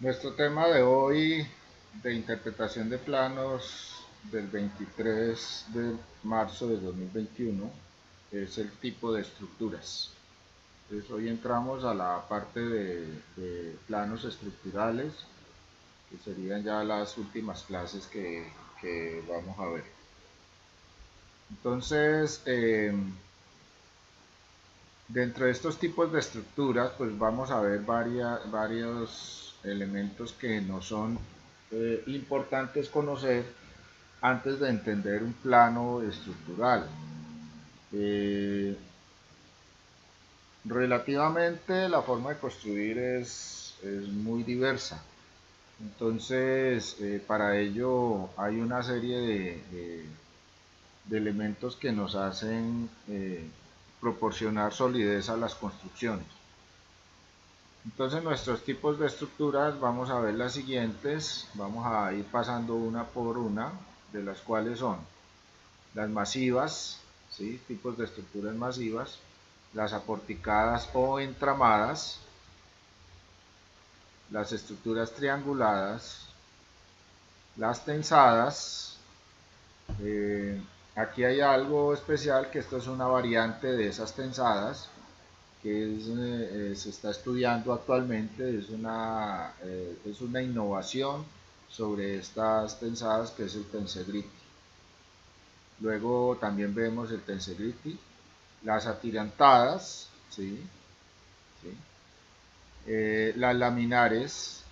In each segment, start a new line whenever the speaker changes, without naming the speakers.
Nuestro tema de hoy de interpretación de planos del 23 de marzo de 2021 es el tipo de estructuras. Entonces hoy entramos a la parte de planos estructurales, que serían ya las últimas clases que vamos a ver. Entonces, dentro de estos tipos de estructuras, pues vamos a ver varios elementos que nos son importantes conocer antes de entender un plano estructural. Eh, Relativamente la forma de construir es muy diversa. Entonces, para ello hay una serie de elementos que nos hacen proporcionar solidez a las construcciones. Entonces nuestros tipos de estructuras vamos a ver las siguientes, vamos a ir pasando una por una, de las cuales son las masivas, ¿sí? Tipos de estructuras masivas, las aporticadas o entramadas, las estructuras trianguladas, las tensadas. eh, Aquí hay algo especial, que esto es una variante de esas tensadas, que se está estudiando actualmente, es una innovación sobre estas tensadas, que es el tensegrity. Luego también vemos el tensegrity, las atirantadas, ¿sí? ¿Sí? Las laminares,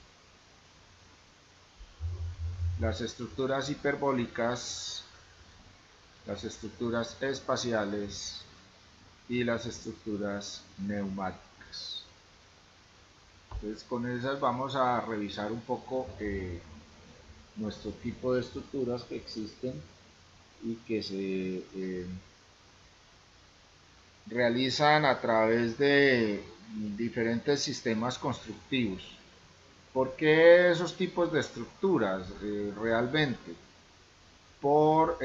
las estructuras hiperbólicas, las estructuras espaciales y las estructuras neumáticas. Entonces con esas vamos a revisar un poco nuestro tipo de estructuras que existen y que se realizan a través de diferentes sistemas constructivos. ¿Por qué esos tipos de estructuras realmente? Por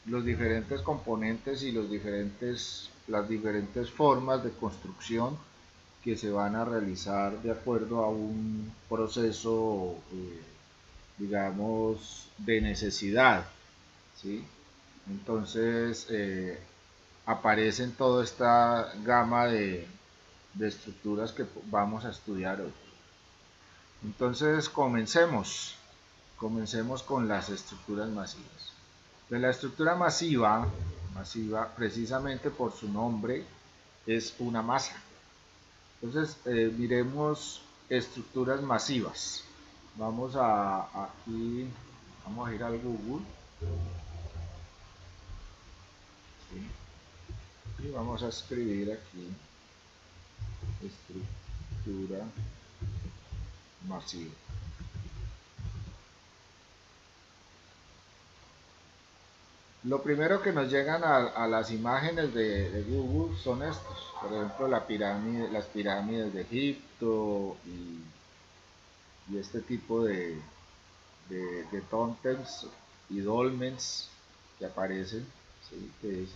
los diferentes componentes y las diferentes formas de construcción que se van a realizar de acuerdo a un proceso, digamos, de necesidad, ¿sí? Entonces aparecen toda esta gama de estructuras que vamos a estudiar hoy. Entonces comencemos con las estructuras masivas. Pues la estructura masiva precisamente por su nombre, es una masa. Entonces miremos estructuras masivas. Aquí, vamos a ir al Google, ¿sí? Y vamos a escribir aquí estructura masiva. Lo primero que nos llegan a las imágenes de Google son estos, por ejemplo las pirámides de Egipto y este tipo de tótems y dolmens que aparecen, ¿sí? Que es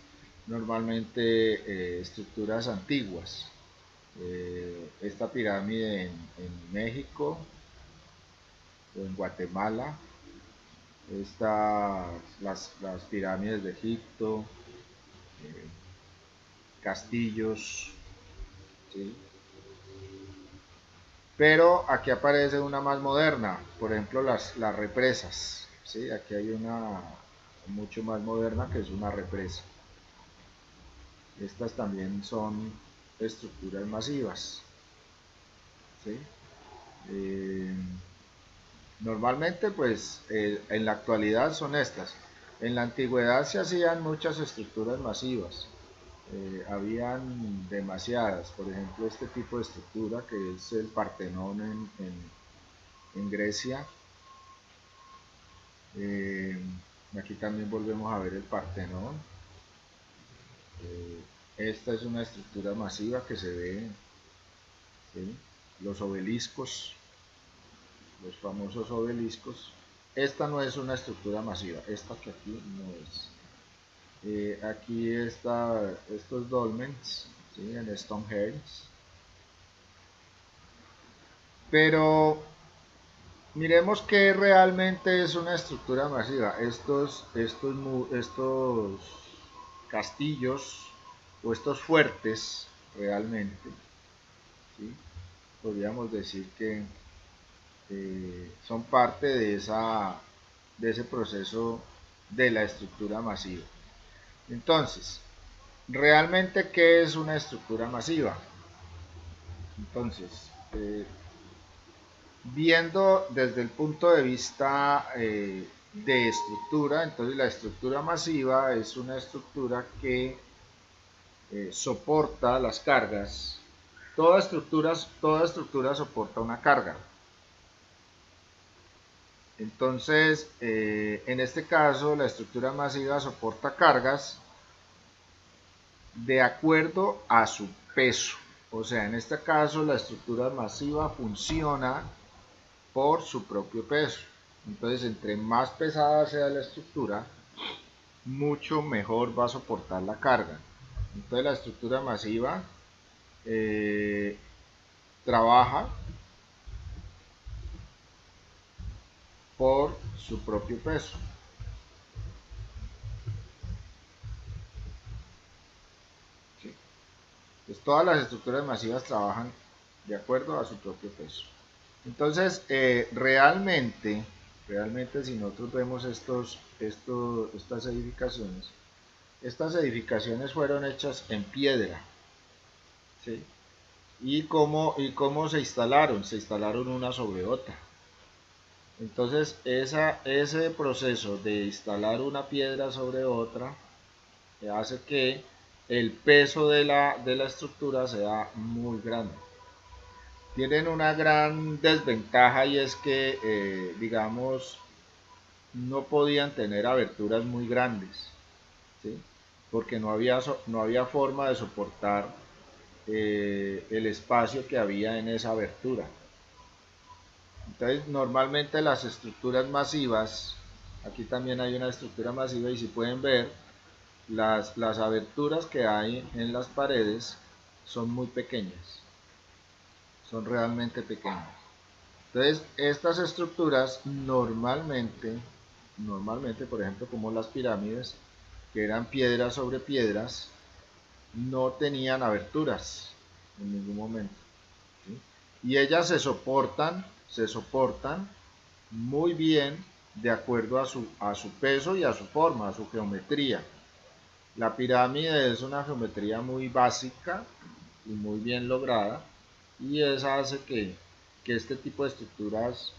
normalmente estructuras antiguas. Esta pirámide en México o en Guatemala, las pirámides de Egipto, eh, castillos, ¿sí? Pero aquí aparece una más moderna, por ejemplo las represas, ¿sí? Aquí hay una mucho más moderna, que es una represa. Estas también son estructuras masivas, ¿sí? Eh, Normalmente, pues en la actualidad son estas. En la antigüedad se hacían muchas estructuras masivas, habían demasiadas. Por ejemplo, este tipo de estructura, que es el Partenón en Grecia. Eh, Aquí también volvemos a ver el Partenón. Esta es una estructura masiva que se ve, ¿sí? Los obeliscos, los famosos obeliscos. Esta no es una estructura masiva, esta que aquí no es. Aquí está estos dolmens, ¿sí? En Stonehenge. Pero Miremos qué realmente es una estructura masiva. Estos castillos o estos fuertes realmente, ¿sí? Podríamos decir que son parte de ese proceso de la estructura masiva. Entonces, ¿realmente qué es una estructura masiva? Entonces, viendo desde el punto de vista de estructura, entonces la estructura masiva es una estructura que soporta las cargas. Toda estructura soporta una carga. Entonces, en este caso, la estructura masiva soporta cargas de acuerdo a su peso. O sea, en este caso, la estructura masiva funciona por su propio peso. Entonces, entre más pesada sea la estructura, mucho mejor va a soportar la carga. Entonces, la estructura masiva eh, trabaja por su propio peso. ¿Sí? Entonces, todas las estructuras masivas trabajan de acuerdo a su propio peso. Entonces, realmente si nosotros vemos estas edificaciones fueron hechas en piedra, ¿sí? ¿Y cómo se instalaron? Se instalaron una sobre otra. Entonces, ese proceso de instalar una piedra sobre otra hace que el peso de la estructura sea muy grande. Tienen una gran desventaja y es que, digamos, no podían tener aberturas muy grandes, ¿sí? Porque no había forma de soportar el espacio que había en esa abertura. Entonces, normalmente las estructuras masivas, aquí también hay una estructura masiva y si pueden ver, las aberturas que hay en las paredes son muy pequeñas, son realmente pequeñas. Entonces, estas estructuras normalmente, por ejemplo, como las pirámides, que eran piedras sobre piedras, no tenían aberturas en ningún momento, ¿sí? Y ellas se soportan muy bien de acuerdo a su peso y a su forma, a su geometría. La pirámide es una geometría muy básica y muy bien lograda y esa hace que este tipo de estructuras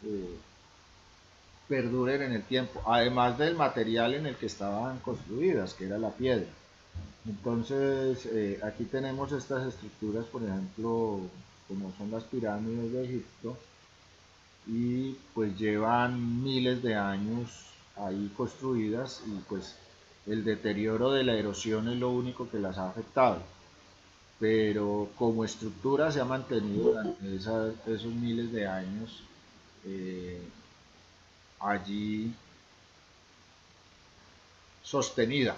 eh, perduren en el tiempo, además del material en el que estaban construidas, que era la piedra. Entonces, aquí tenemos estas estructuras, por ejemplo, como son las pirámides de Egipto, y pues llevan miles de años ahí construidas y pues el deterioro de la erosión es lo único que las ha afectado. Pero como estructura se ha mantenido durante esos miles de años eh, allí sostenida.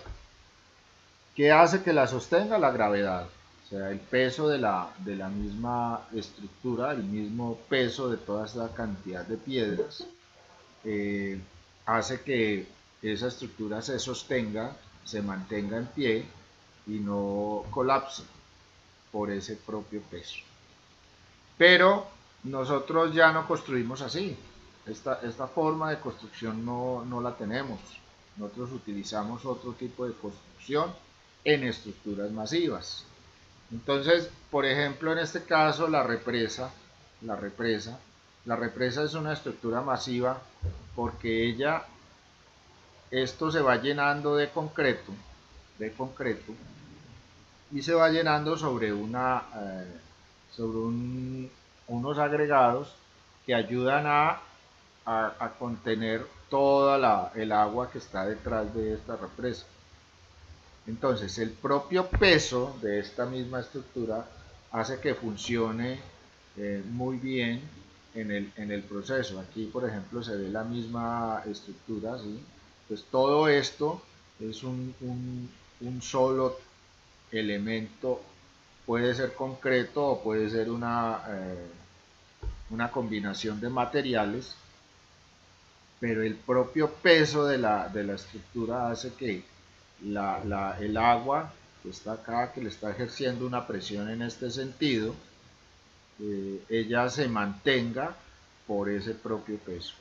¿Qué hace que la sostenga? La gravedad. O sea, el peso de la misma estructura, el mismo peso de toda esa cantidad de piedras, eh, hace que esa estructura se sostenga, se mantenga en pie y no colapse por ese propio peso. Pero nosotros ya no construimos así. Esta forma de construcción no la tenemos. Nosotros utilizamos otro tipo de construcción en estructuras masivas. Entonces, por ejemplo, en este caso, la represa, la represa es una estructura masiva porque esto se va llenando de concreto, y se va llenando sobre unos agregados que ayudan a contener toda el agua que está detrás de esta represa. Entonces, el propio peso de esta misma estructura hace que funcione muy bien en el proceso. Aquí, por ejemplo, se ve la misma estructura, ¿sí? Pues todo esto es un solo elemento, puede ser concreto o puede ser una combinación de materiales, pero el propio peso de la estructura hace que el agua que está acá, que le está ejerciendo una presión en este sentido, ella se mantenga por ese propio peso.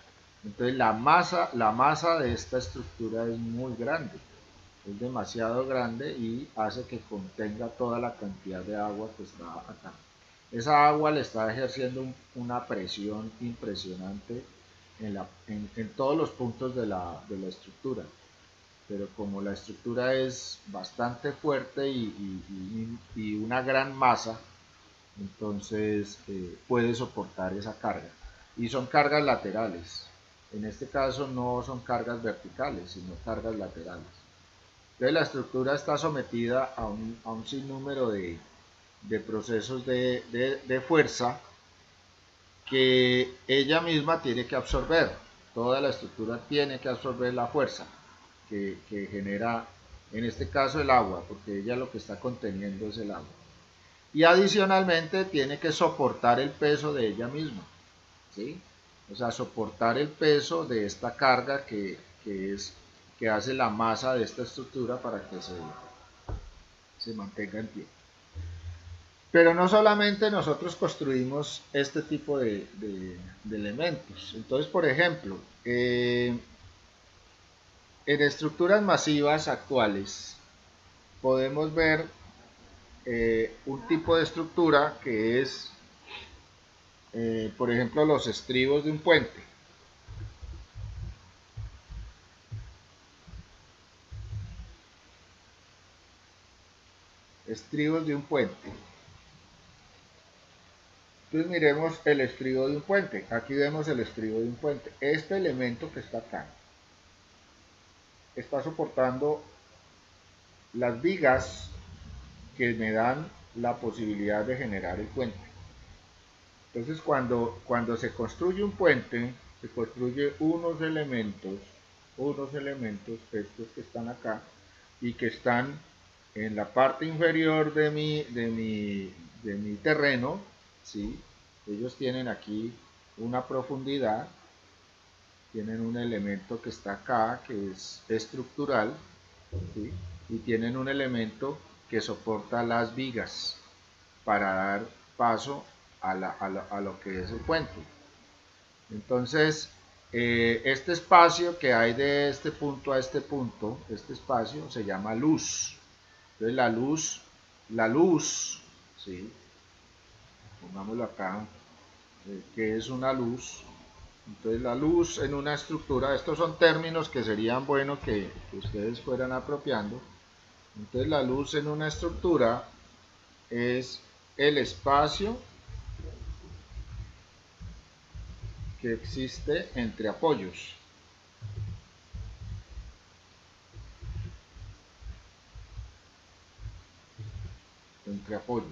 Entonces la masa de esta estructura es muy grande, es demasiado grande y hace que contenga toda la cantidad de agua que está acá. Esa agua le está ejerciendo una presión impresionante en todos los puntos de la estructura, pero como la estructura es bastante fuerte y una gran masa, entonces puede soportar esa carga. Y son cargas laterales. En este caso no son cargas verticales, sino cargas laterales. Entonces la estructura está sometida a un sinnúmero de procesos de fuerza que ella misma tiene que absorber. Toda la estructura tiene que absorber la fuerza que genera, en este caso, el agua, porque ella lo que está conteniendo es el agua. Y adicionalmente tiene que soportar el peso de ella misma, ¿sí? O sea, soportar el peso de esta carga que hace la masa de esta estructura para que se mantenga en pie. Pero no solamente nosotros construimos este tipo de elementos. Entonces, por ejemplo, en estructuras masivas actuales podemos ver un tipo de estructura que es, por ejemplo, los estribos de un puente. Estribos de un puente. Entonces miremos el estribo de un puente. Aquí vemos el estribo de un puente. Este elemento que está acá está soportando las vigas que me dan la posibilidad de generar el puente. Entonces cuando se construye un puente, se construye unos elementos, estos que están acá, y que están en la parte inferior de mi terreno, ¿sí? Ellos tienen aquí una profundidad, tienen un elemento que está acá, que es estructural, ¿sí? Y tienen un elemento que soporta las vigas para dar paso a lo que es el puente. Entonces, este espacio que hay de este punto a este punto, este espacio se llama luz. Entonces la luz, ¿sí? Pongámoslo acá, que es una luz. Entonces la luz en una estructura, estos son términos que serían buenos que ustedes fueran apropiando. Entonces la luz en una estructura es el espacio que existe entre apoyos. Entre apoyos.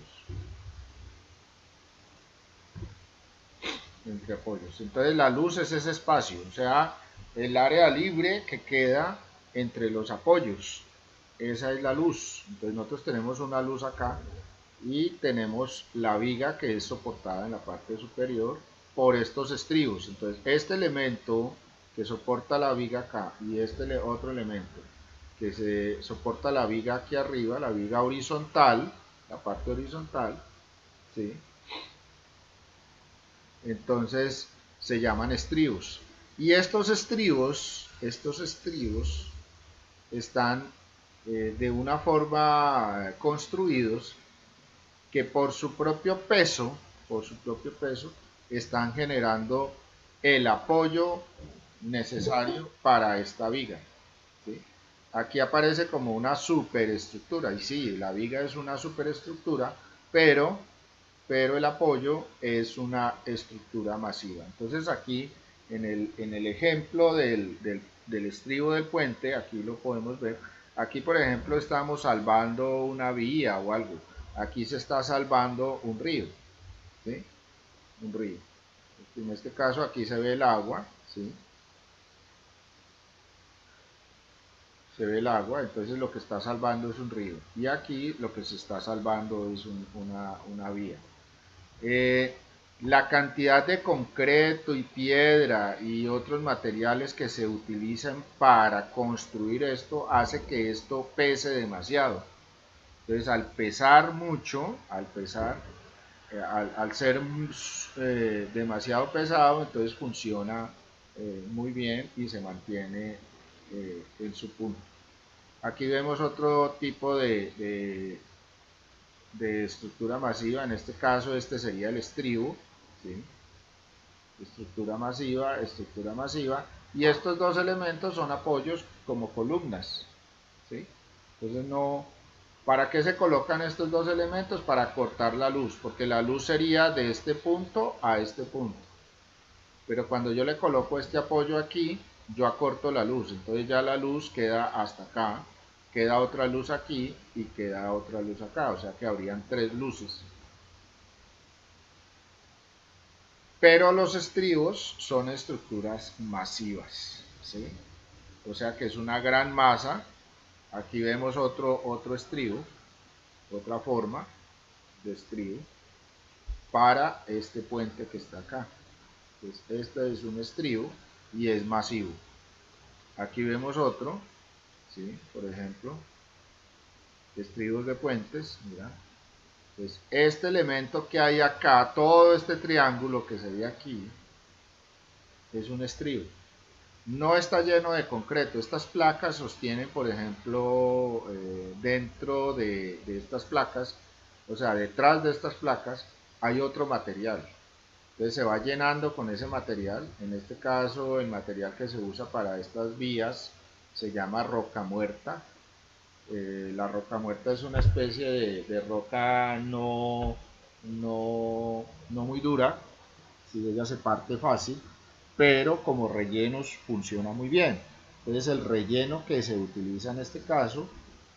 Entre apoyos. Entonces la luz es ese espacio, o sea, el área libre que queda entre los apoyos. Esa es la luz. Entonces nosotros tenemos una luz acá y tenemos la viga que es soportada en la parte superior por estos estribos. Entonces este elemento que soporta la viga acá y este otro elemento que se soporta la viga aquí arriba, la viga horizontal, la parte horizontal, ¿sí? Entonces se llaman estribos. Y estos estribos están de una forma construidos que por su propio peso, están generando el apoyo necesario para esta viga, ¿sí? Aquí aparece como una superestructura, y sí, la viga es una superestructura, pero el apoyo es una estructura masiva. Entonces aquí, en el ejemplo del estribo del puente, aquí lo podemos ver. Aquí, por ejemplo, estamos salvando una vía o algo. Aquí se está salvando un río, ¿sí? Un río. En este caso aquí se ve el agua, ¿sí? Se ve el agua, entonces lo que está salvando es un río. Y aquí lo que se está salvando es una vía. La cantidad de concreto y piedra y otros materiales que se utilizan para construir esto hace que esto pese demasiado. Entonces, al pesar mucho, al ser demasiado pesado, entonces funciona muy bien y se mantiene en su punto. Aquí vemos otro tipo de estructura masiva, en este caso este sería el estribo, ¿sí? Estructura masiva, y estos dos elementos son apoyos como columnas, ¿sí? Entonces no, ¿para qué se colocan estos dos elementos? Para cortar la luz, porque la luz sería de este punto a este punto, pero cuando yo le coloco este apoyo aquí, yo acorto la luz, entonces ya la luz queda hasta acá, queda otra luz aquí y queda otra luz acá, o sea que habrían tres luces. Pero los estribos son estructuras masivas, ¿sí? O sea que es una gran masa. Aquí vemos otro estribo, otra forma de estribo para este puente que está acá. Entonces, este es un estribo y es masivo. Aquí vemos otro, ¿sí? Por ejemplo, estribos de puentes, mira. Entonces, este elemento que hay acá, todo este triángulo que se ve aquí, es un estribo. No está lleno de concreto. Estas placas sostienen, por ejemplo, dentro de estas placas, o sea, detrás de estas placas hay otro material. Entonces se va llenando con ese material. En este caso, el material que se usa para estas vías se llama roca muerta. La roca muerta es una especie de roca no muy dura, si ella se parte fácil, pero como rellenos funciona muy bien. Entonces el relleno que se utiliza en este caso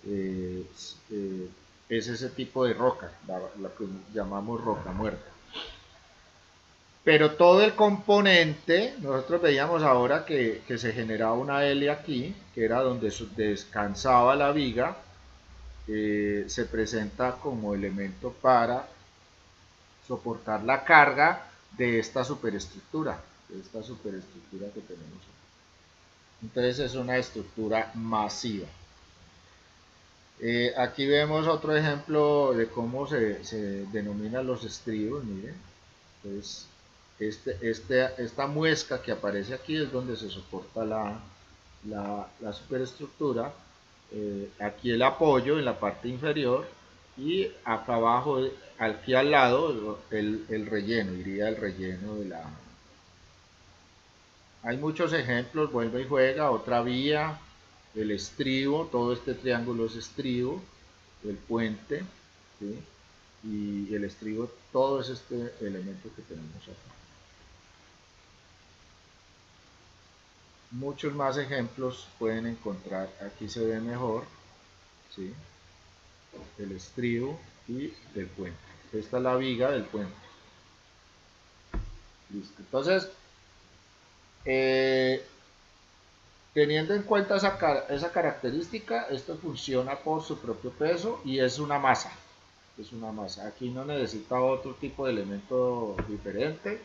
eh, eh, es ese tipo de roca, la que llamamos roca muerta. Pero todo el componente, nosotros veíamos ahora que se generaba una L aquí, que era donde descansaba la viga, se presenta como elemento para soportar la carga de esta superestructura que tenemos aquí. Entonces es una estructura masiva. Aquí vemos otro ejemplo de cómo se denominan los estribos, miren. Entonces, esta muesca que aparece aquí es donde se soporta la superestructura. Aquí el apoyo en la parte inferior y acá abajo, aquí al lado, el relleno, iría el relleno de la... Hay muchos ejemplos, vuelve y juega, otra vía, el estribo, todo este triángulo es estribo, el puente, ¿sí? Y el estribo, todo es este elemento que tenemos aquí. Muchos más ejemplos pueden encontrar, aquí se ve mejor, ¿sí? El estribo y el puente. Esta es la viga del puente. Listo. Entonces, eh, teniendo en cuenta esa característica, esto funciona por su propio peso y es una masa. Es una masa. Aquí no necesita otro tipo de elemento diferente,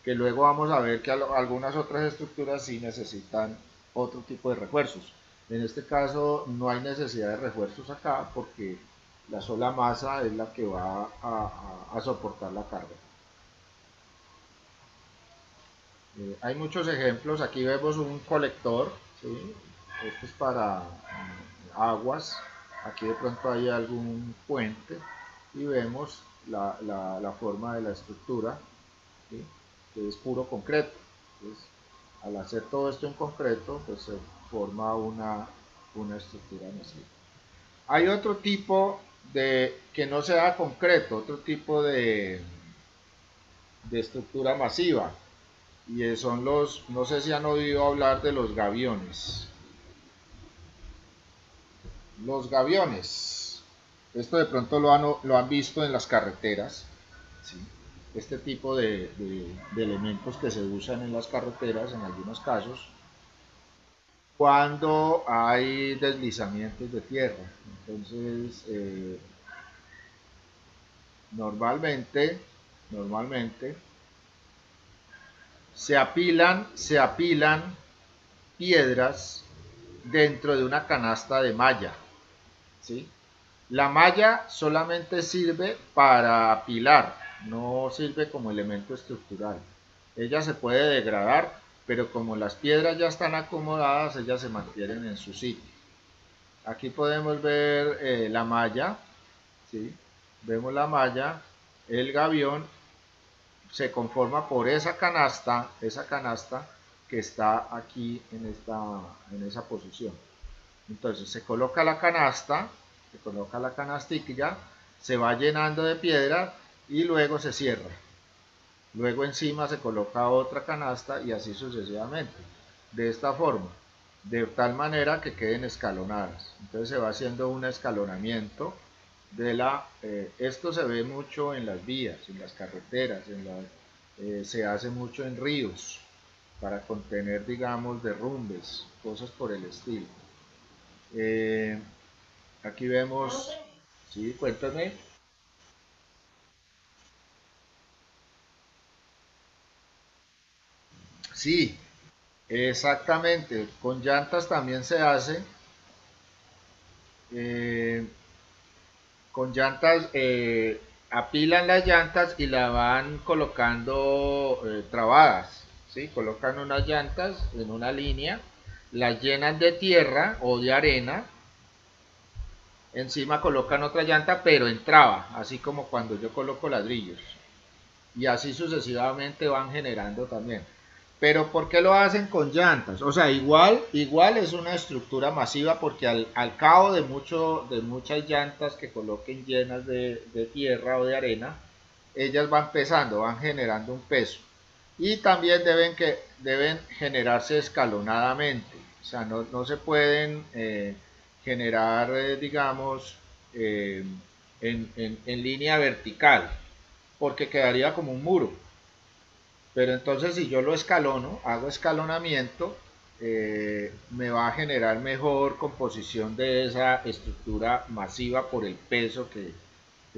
que luego vamos a ver que algunas otras estructuras sí necesitan otro tipo de refuerzos. En este caso no hay necesidad de refuerzos acá porque la sola masa es la que va a soportar la carga. Hay muchos ejemplos, aquí vemos un colector, ¿sí? Esto es para aguas, aquí de pronto hay algún puente y vemos la forma de la estructura, ¿sí? Que es puro concreto. Entonces, al hacer todo esto en concreto, pues se forma una estructura masiva. Hay otro tipo de, que no sea concreto, otro tipo de estructura masiva, y son los, no sé si han oído hablar de los gaviones. Los gaviones, esto de pronto lo han visto en las carreteras, ¿sí? Este tipo de elementos que se usan en las carreteras en algunos casos, cuando hay deslizamientos de tierra. Entonces, normalmente se apilan piedras dentro de una canasta de malla, ¿sí? La malla solamente sirve para apilar, no sirve como elemento estructural. Ella se puede degradar, pero como las piedras ya están acomodadas, ellas se mantienen en su sitio. Aquí podemos ver la malla, ¿sí? Vemos la malla, el gavión se conforma por esa canasta que está aquí en esa posición. Entonces se coloca la canastilla, se va llenando de piedra y luego se cierra. Luego encima se coloca otra canasta y así sucesivamente. De esta forma, de tal manera que queden escalonadas. Entonces se va haciendo un escalonamiento de esto se ve mucho en las vías, en las carreteras, se hace mucho en ríos para contener, digamos, derrumbes, cosas por el estilo. Eh, Aquí vemos, sí, cuéntame. Sí, exactamente. Con llantas también se hace. eh, con llantas apilan las llantas y la van colocando trabadas. ¿Sí? Colocan unas llantas en una línea, las llenan de tierra o de arena, encima colocan otra llanta pero en traba, así como cuando yo coloco ladrillos. Y así sucesivamente van generando también. Pero ¿por qué lo hacen con llantas? O sea, igual es una estructura masiva porque al cabo de muchas llantas que coloquen llenas de tierra o de arena, ellas van pesando, van generando un peso. Y también deben generarse escalonadamente. O sea, no se pueden generar, digamos, eh, en línea vertical, porque quedaría como un muro. Pero entonces si yo lo escalono, hago escalonamiento, me va a generar mejor composición de esa estructura masiva por el peso que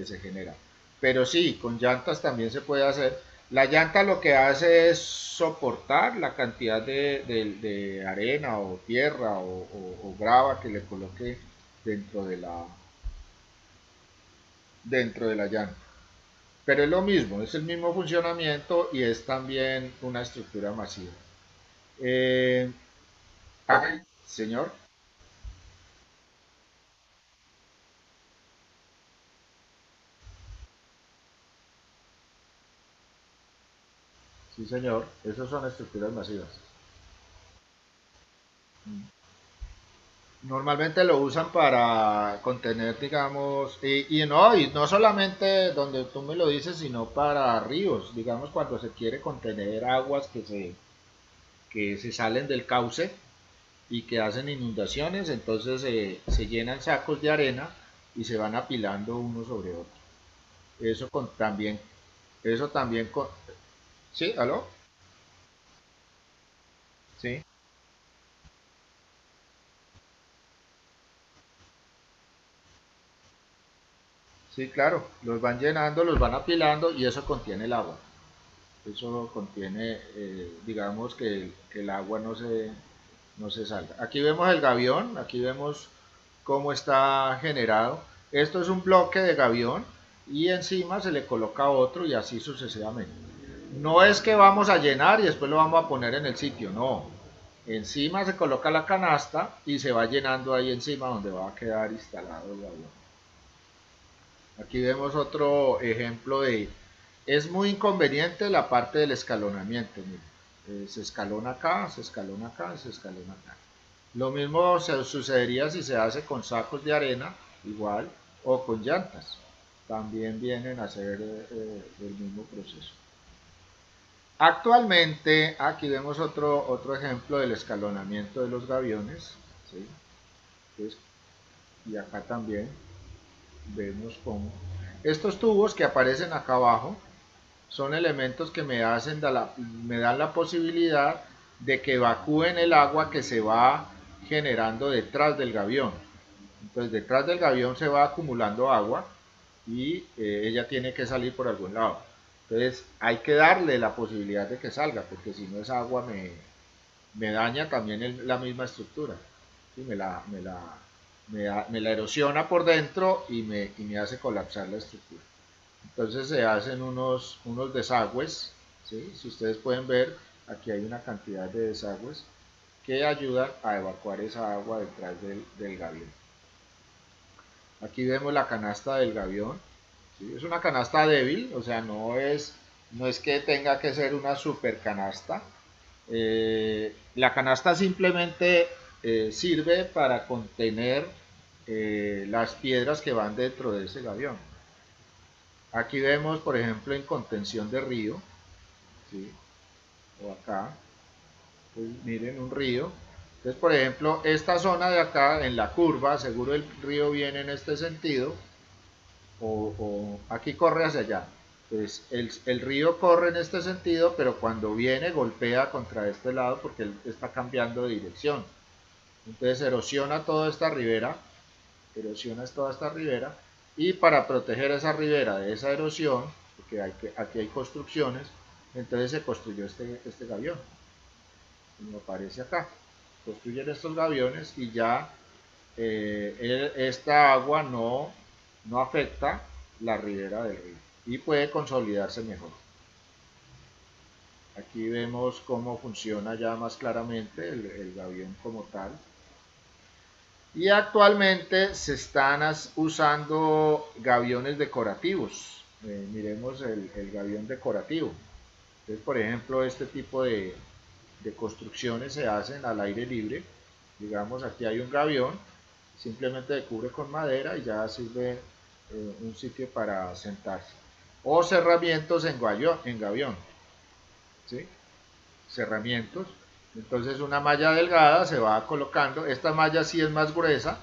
se genera. Pero sí, con llantas también se puede hacer. La llanta lo que hace es soportar la cantidad de arena o tierra o grava que le coloque dentro dentro de la llanta. Pero es lo mismo, es el mismo funcionamiento y es también una estructura masiva. Eh, Señor, sí señor, esas son estructuras masivas. Normalmente lo usan para contener, digamos, y no solamente donde tú me lo dices, sino para ríos, digamos, cuando se quiere contener aguas que se salen del cauce y que hacen inundaciones, entonces se llenan sacos de arena y se van apilando uno sobre otro. Eso con, también, eso también con, ¿sí? ¿Aló? Sí, sí, claro, los van llenando, los van apilando y eso contiene el agua. Eso contiene, digamos, que el agua no se salga. Aquí vemos el gavión, aquí vemos cómo está generado. Esto es un bloque de gavión y encima se le coloca otro y así sucesivamente. No es que vamos a llenar y después lo vamos a poner en el sitio, no. Encima se coloca la canasta y se va llenando ahí encima donde va a quedar instalado el gavión. Aquí vemos otro ejemplo de... Es muy inconveniente la parte del escalonamiento. Se escalona acá, se escalona acá, se escalona acá. Lo mismo sucedería si se hace con sacos de arena, igual, o con llantas. También vienen a hacer el mismo proceso. Actualmente, aquí vemos otro ejemplo del escalonamiento de los gaviones. ¿Sí? Entonces, y acá también vemos cómo estos tubos que aparecen acá abajo son elementos que me dan la posibilidad de que evacúen el agua que se va generando detrás del gavión. Entonces detrás del gavión se va acumulando agua y ella tiene que salir por algún lado. Entonces hay que darle la posibilidad de que salga, porque si no esa agua me daña también la misma estructura. ¿Sí? Me la erosiona por dentro y me hace colapsar la estructura. Entonces se hacen unos desagües, ¿sí? Si ustedes pueden ver, aquí hay una cantidad de desagües que ayudan a evacuar esa agua detrás del gavión. Aquí vemos la canasta del gavión, ¿sí? Es una canasta débil, o sea, no es que tenga que ser una super canasta. La canasta simplemente sirve para contener las piedras que van dentro de ese gavión. Aquí vemos, por ejemplo, en contención de río, ¿sí? O acá, pues miren un río. Entonces, por ejemplo, esta zona de acá, en la curva, seguro el río viene en este sentido, o aquí corre hacia allá. Pues el río corre en este sentido, pero cuando viene golpea contra este lado porque él está cambiando de dirección. Entonces erosiona toda esta ribera, y para proteger esa ribera de esa erosión, porque aquí hay construcciones, entonces se construyó este gavión, como aparece acá. Construyen estos gaviones y ya esta agua no afecta la ribera del río y puede consolidarse mejor. Aquí vemos cómo funciona ya más claramente el gavión como tal. Y actualmente se están usando gaviones decorativos. Miremos el gavión decorativo. Entonces, por ejemplo, este tipo de construcciones se hacen al aire libre. Digamos, aquí hay un gavión, simplemente se cubre con madera y ya sirve un sitio para sentarse. O cerramientos en gavión, ¿sí? Cerramientos. Entonces una malla delgada se va colocando. Esta malla sí es más gruesa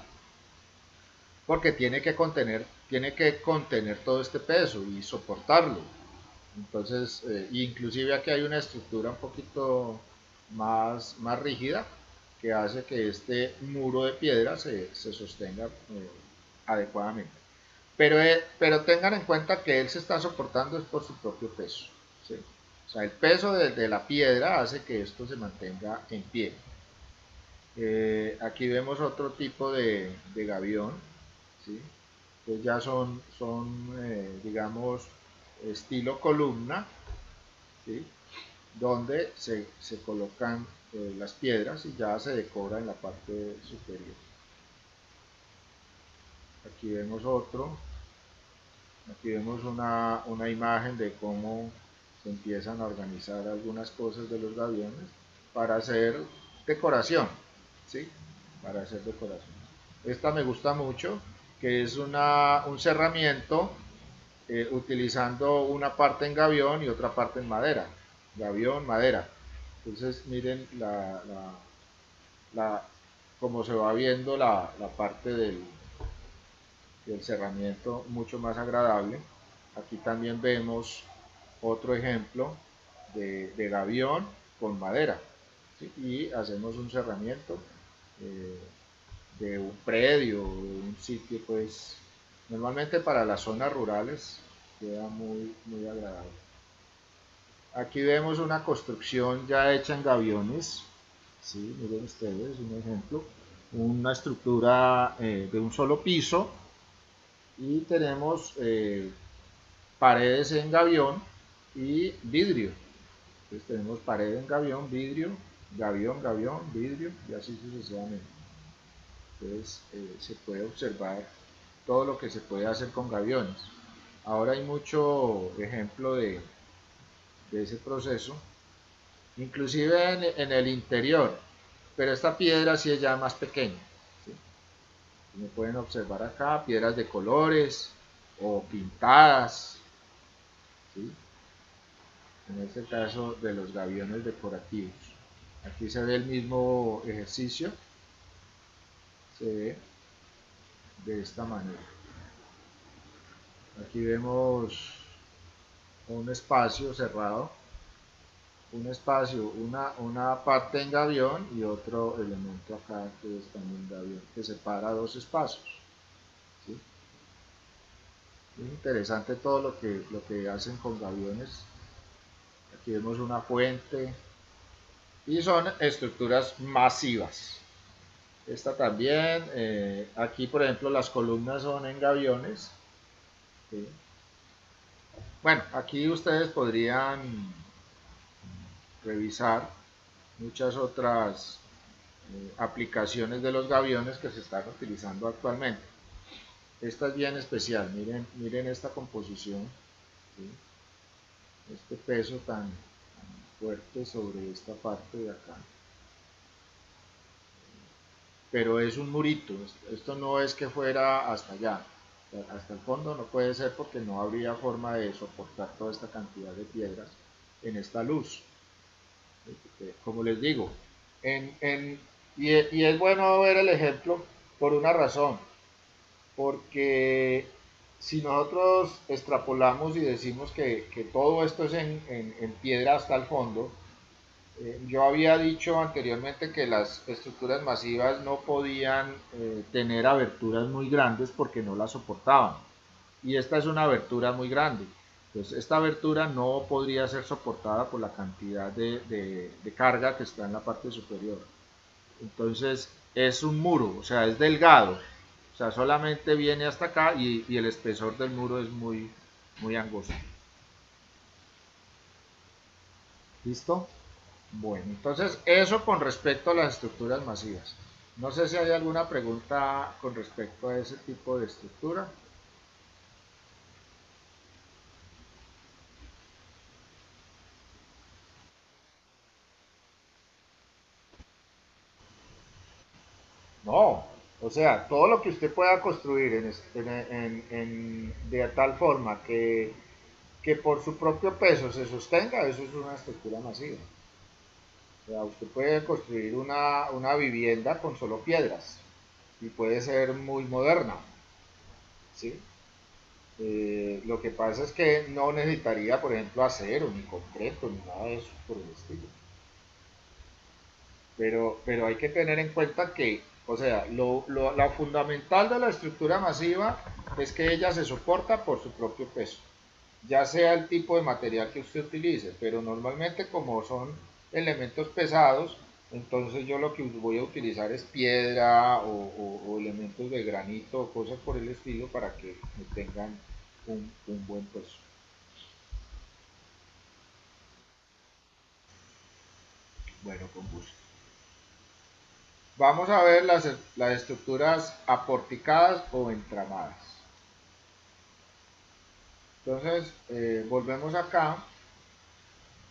porque tiene que contener todo este peso y soportarlo. Entonces, inclusive aquí hay una estructura un poquito más rígida que hace que este muro de piedra se sostenga adecuadamente. Pero tengan en cuenta que él se está soportando es por su propio peso, ¿sí? O sea, el peso de la piedra hace que esto se mantenga en pie. Aquí vemos otro tipo de gavión, ¿sí? Entonces ya son digamos, estilo columna, ¿sí? Donde se colocan las piedras y ya se decora en la parte superior. Aquí vemos otro, aquí vemos una imagen de cómo se empiezan a organizar algunas cosas de los gaviones para hacer decoración, ¿sí? Para hacer decoración. Esta me gusta mucho, que es un cerramiento utilizando una parte en gavión y otra parte en madera. Gavión, madera. Entonces miren la, cómo se va viendo la parte del cerramiento mucho más agradable. Aquí también vemos otro ejemplo de gavión con madera, ¿sí? Y hacemos un cerramiento eh, de un predio, de un sitio, pues normalmente para las zonas rurales queda muy agradable. Aquí vemos una construcción ya hecha en gaviones, ¿sí? Miren ustedes un ejemplo, una estructura de un solo piso, y tenemos paredes en gavión y vidrio. Entonces tenemos pared en gavión, vidrio, gavión, vidrio y así sucesivamente. Entonces se puede observar todo lo que se puede hacer con gaviones. Ahora hay mucho ejemplo de ese proceso, inclusive en el interior, pero esta piedra sí es ya más pequeña, ¿sí? Como pueden observar acá, piedras de colores o pintadas, ¿sí? En este caso de los gaviones decorativos. Aquí se ve el mismo ejercicio, se ve de esta manera. Aquí vemos un espacio cerrado, un espacio, una parte en gavión y otro elemento acá que es también gavión, que separa dos espacios, ¿sí? Es interesante todo lo que hacen con gaviones. Aquí vemos una fuente y son estructuras masivas. Esta también, aquí por ejemplo las columnas son en gaviones. ¿Sí? Bueno, aquí ustedes podrían revisar muchas otras aplicaciones de los gaviones que se están utilizando actualmente. Esta es bien especial, miren, miren esta composición, ¿sí? Este peso tan fuerte sobre esta parte de acá. Pero es un murito, esto no es que fuera hasta allá, hasta el fondo no puede ser porque no habría forma de soportar toda esta cantidad de piedras en esta luz. Como les digo, y es bueno ver el ejemplo por una razón, porque si nosotros extrapolamos y decimos que todo esto es en piedra hasta el fondo, yo había dicho anteriormente que las estructuras masivas no podían tener aberturas muy grandes porque no las soportaban. Y esta es una abertura muy grande. Entonces, esta abertura no podría ser soportada por la cantidad de carga que está en la parte superior. Entonces, es un muro, o sea, es delgado. O sea, solamente viene hasta acá y el espesor del muro es muy angosto. ¿Listo? Bueno, entonces eso con respecto a las estructuras masivas. No sé si hay alguna pregunta con respecto a ese tipo de estructura. No, o sea, todo lo que usted pueda construir de tal forma que por su propio peso se sostenga, eso es una estructura masiva. O sea, usted puede construir una vivienda con solo piedras y puede ser muy moderna, ¿sí? Lo que pasa es que no necesitaría, por ejemplo, acero, ni concreto, ni nada de eso por el estilo. Pero hay que tener en cuenta que, o sea, lo fundamental de la estructura masiva es que ella se soporta por su propio peso, ya sea el tipo de material que usted utilice, pero normalmente como son elementos pesados, entonces yo lo que voy a utilizar es piedra o elementos de granito o cosas por el estilo para que tengan un buen peso. Bueno, con gusto. Vamos a ver las estructuras aporticadas o entramadas. Entonces, volvemos acá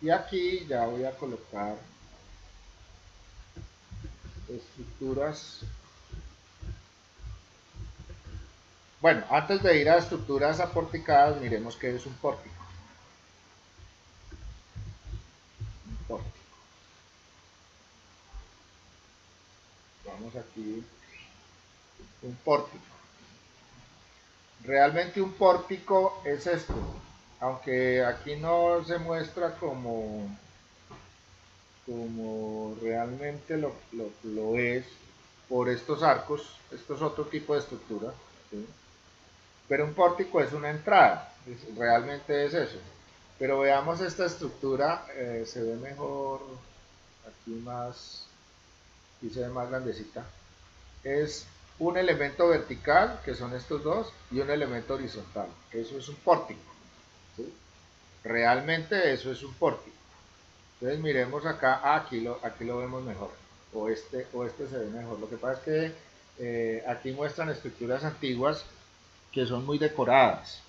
y aquí ya voy a colocar estructuras. Bueno, antes de ir a estructuras aporticadas, miremos qué es un pórtico. Un pórtico. Vamos aquí, un pórtico. Realmente un pórtico es esto, aunque aquí no se muestra como realmente lo es por estos arcos, esto es otro tipo de estructura, ¿sí? Pero un pórtico es una entrada, realmente es eso. Pero veamos esta estructura, se ve mejor, aquí más, aquí se ve más grandecita. Es un elemento vertical, que son estos dos, y un elemento horizontal. Eso es un pórtico, ¿sí? Realmente eso es un pórtico. Entonces miremos acá, aquí lo vemos mejor, o este se ve mejor. Lo que pasa es que aquí muestran estructuras antiguas que son muy decoradas.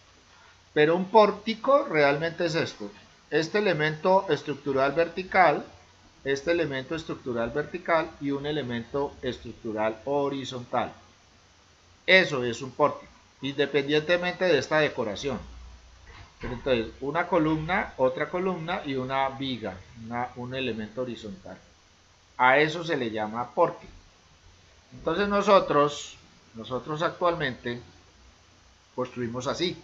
Pero un pórtico realmente es esto. Este elemento estructural vertical, este elemento estructural vertical y un elemento estructural horizontal. Eso es un pórtico, independientemente de esta decoración. Pero entonces, una columna, otra columna y una viga, un elemento horizontal. A eso se le llama pórtico. Entonces nosotros actualmente construimos así.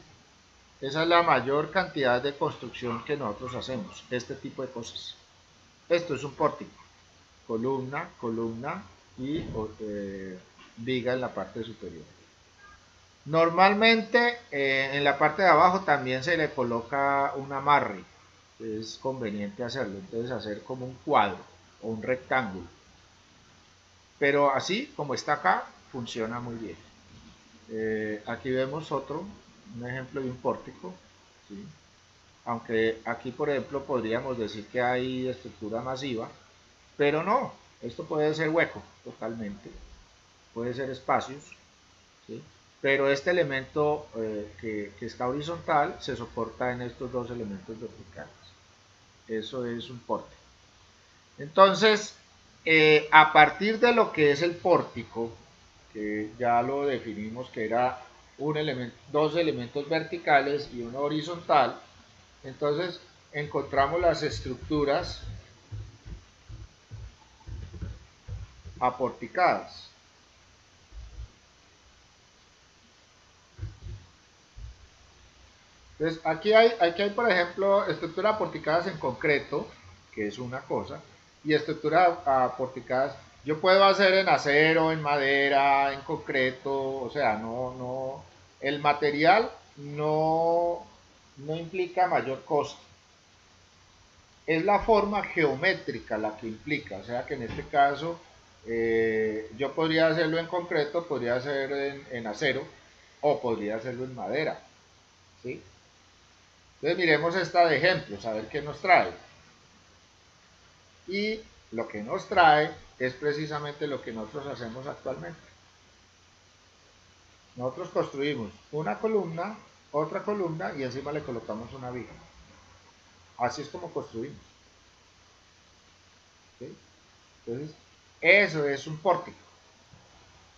Esa es la mayor cantidad de construcción que nosotros hacemos, este tipo de cosas. Esto es un pórtico, columna y viga en la parte superior. Normalmente en la parte de abajo también se le coloca un amarre, es conveniente hacerlo, entonces hacer como un cuadro o un rectángulo, pero así como está acá funciona muy bien. Aquí vemos un ejemplo de un pórtico, ¿sí? Aunque aquí por ejemplo podríamos decir que hay estructura masiva, pero no, esto puede ser hueco totalmente, puede ser espacios, ¿sí? Pero este elemento que está horizontal se soporta en estos dos elementos verticales. Eso es un pórtico. Entonces, a partir de lo que es el pórtico, que ya lo definimos que era dos elementos verticales y uno horizontal, entonces encontramos las estructuras aporticadas. Entonces, aquí hay, por ejemplo, estructuras aporticadas en concreto, que es una cosa, y estructuras aporticadas, yo puedo hacer en acero, en madera, en concreto, o sea, el material no implica mayor costo. Es la forma geométrica la que implica, o sea que en este caso yo podría hacerlo en concreto, podría hacerlo en acero o podría hacerlo en madera, ¿sí? Entonces miremos esta de ejemplos, a ver qué nos trae. Y lo que nos trae es precisamente lo que nosotros hacemos actualmente. Nosotros construimos una columna, otra columna y encima le colocamos una viga. Así es como construimos. ¿Sí? Entonces, eso es un pórtico.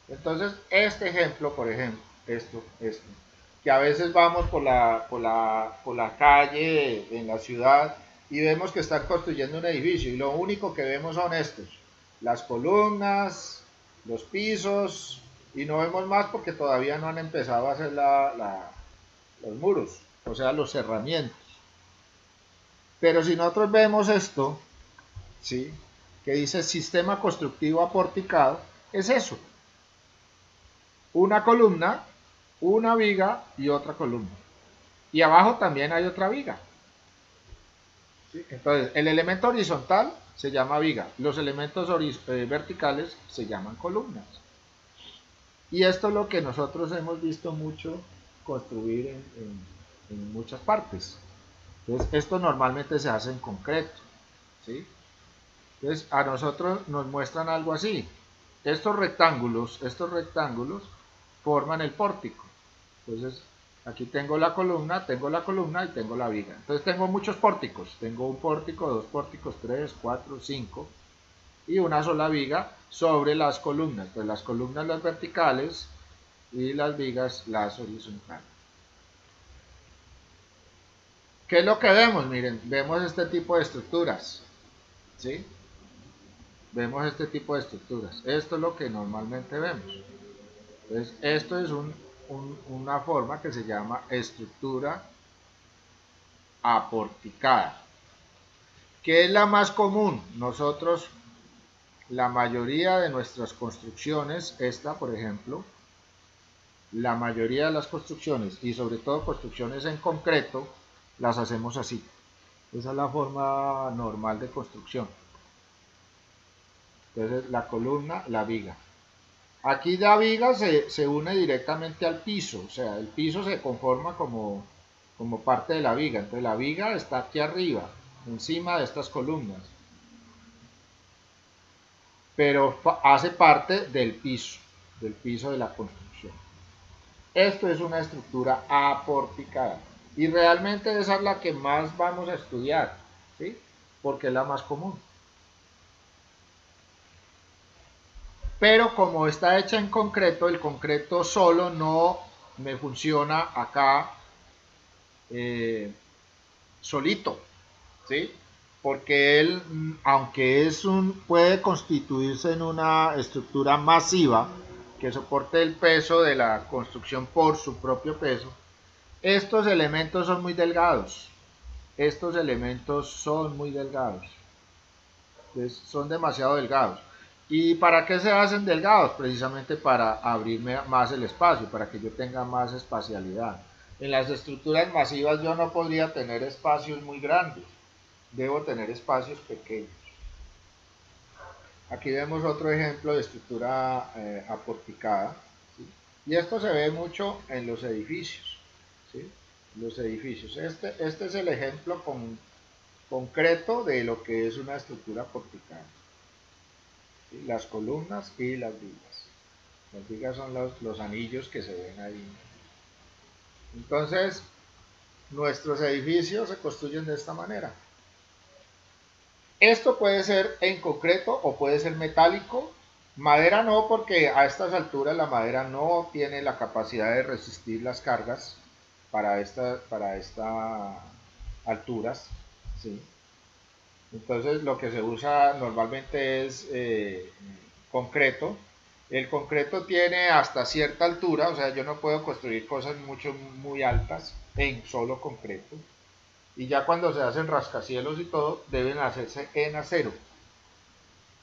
Entonces, este ejemplo, por ejemplo, esto, que a veces vamos por la calle en la ciudad y vemos que están construyendo un edificio y lo único que vemos son estos, las columnas, los pisos y no vemos más porque todavía no han empezado a hacer los muros, o sea, los cerramientos. Pero si nosotros vemos esto, ¿sí? Que dice sistema constructivo aporticado, es eso, una columna, una viga y otra columna. Y abajo también hay otra viga. ¿Sí? Entonces, el elemento horizontal se llama viga, los elementos verticales se llaman columnas. Y esto es lo que nosotros hemos visto mucho construir en muchas partes. Entonces, esto normalmente se hace en concreto. ¿Sí? Entonces, a nosotros nos muestran algo así. Estos rectángulos forman el pórtico. Entonces, aquí tengo la columna y tengo la viga. Entonces tengo muchos pórticos. Tengo un pórtico, dos pórticos, tres, cuatro, cinco y una sola viga sobre las columnas. Pues las columnas las verticales y las vigas las horizontales. ¿Qué es lo que vemos? Miren, vemos este tipo de estructuras. ¿Sí? Vemos este tipo de estructuras. Esto es lo que normalmente vemos. Entonces, esto es una forma que se llama estructura aporticada. ¿Qué es la más común? Nosotros, la mayoría de nuestras construcciones, esta por ejemplo, la mayoría de las construcciones y sobre todo construcciones en concreto, las hacemos así. Esa es la forma normal de construcción. Entonces la columna, la viga. Aquí la viga se une directamente al piso, o sea, el piso se conforma como parte de la viga. Entonces la viga está aquí arriba, encima de estas columnas, pero hace parte del piso de la construcción. Esto es una estructura aporticada y realmente esa es la que más vamos a estudiar, ¿sí? Porque es la más común. Pero como está hecha en concreto, el concreto solo no me funciona acá solito, ¿sí? Porque él, aunque puede constituirse en una estructura masiva que soporte el peso de la construcción por su propio peso, estos elementos son muy delgados. Estos elementos son muy delgados. Entonces, son demasiado delgados. ¿Y para qué se hacen delgados? Precisamente para abrirme más el espacio, para que yo tenga más espacialidad. En las estructuras masivas yo no podría tener espacios muy grandes, debo tener espacios pequeños. Aquí vemos otro ejemplo de estructura aporticada, ¿sí? Y esto se ve mucho en los edificios, ¿sí? Los edificios. Este es el ejemplo concreto de lo que es una estructura aporticada, ¿sí? Las columnas y las vigas. Las vigas son los anillos que se ven ahí. Entonces, nuestros edificios se construyen de esta manera. Esto puede ser en concreto o puede ser metálico. Madera no, porque a estas alturas la madera no tiene la capacidad de resistir las cargas para esta alturas, ¿sí? Entonces lo que se usa normalmente es concreto. El concreto tiene hasta cierta altura, o sea, yo no puedo construir cosas muy altas en solo concreto. Y ya cuando se hacen rascacielos y todo, deben hacerse en acero.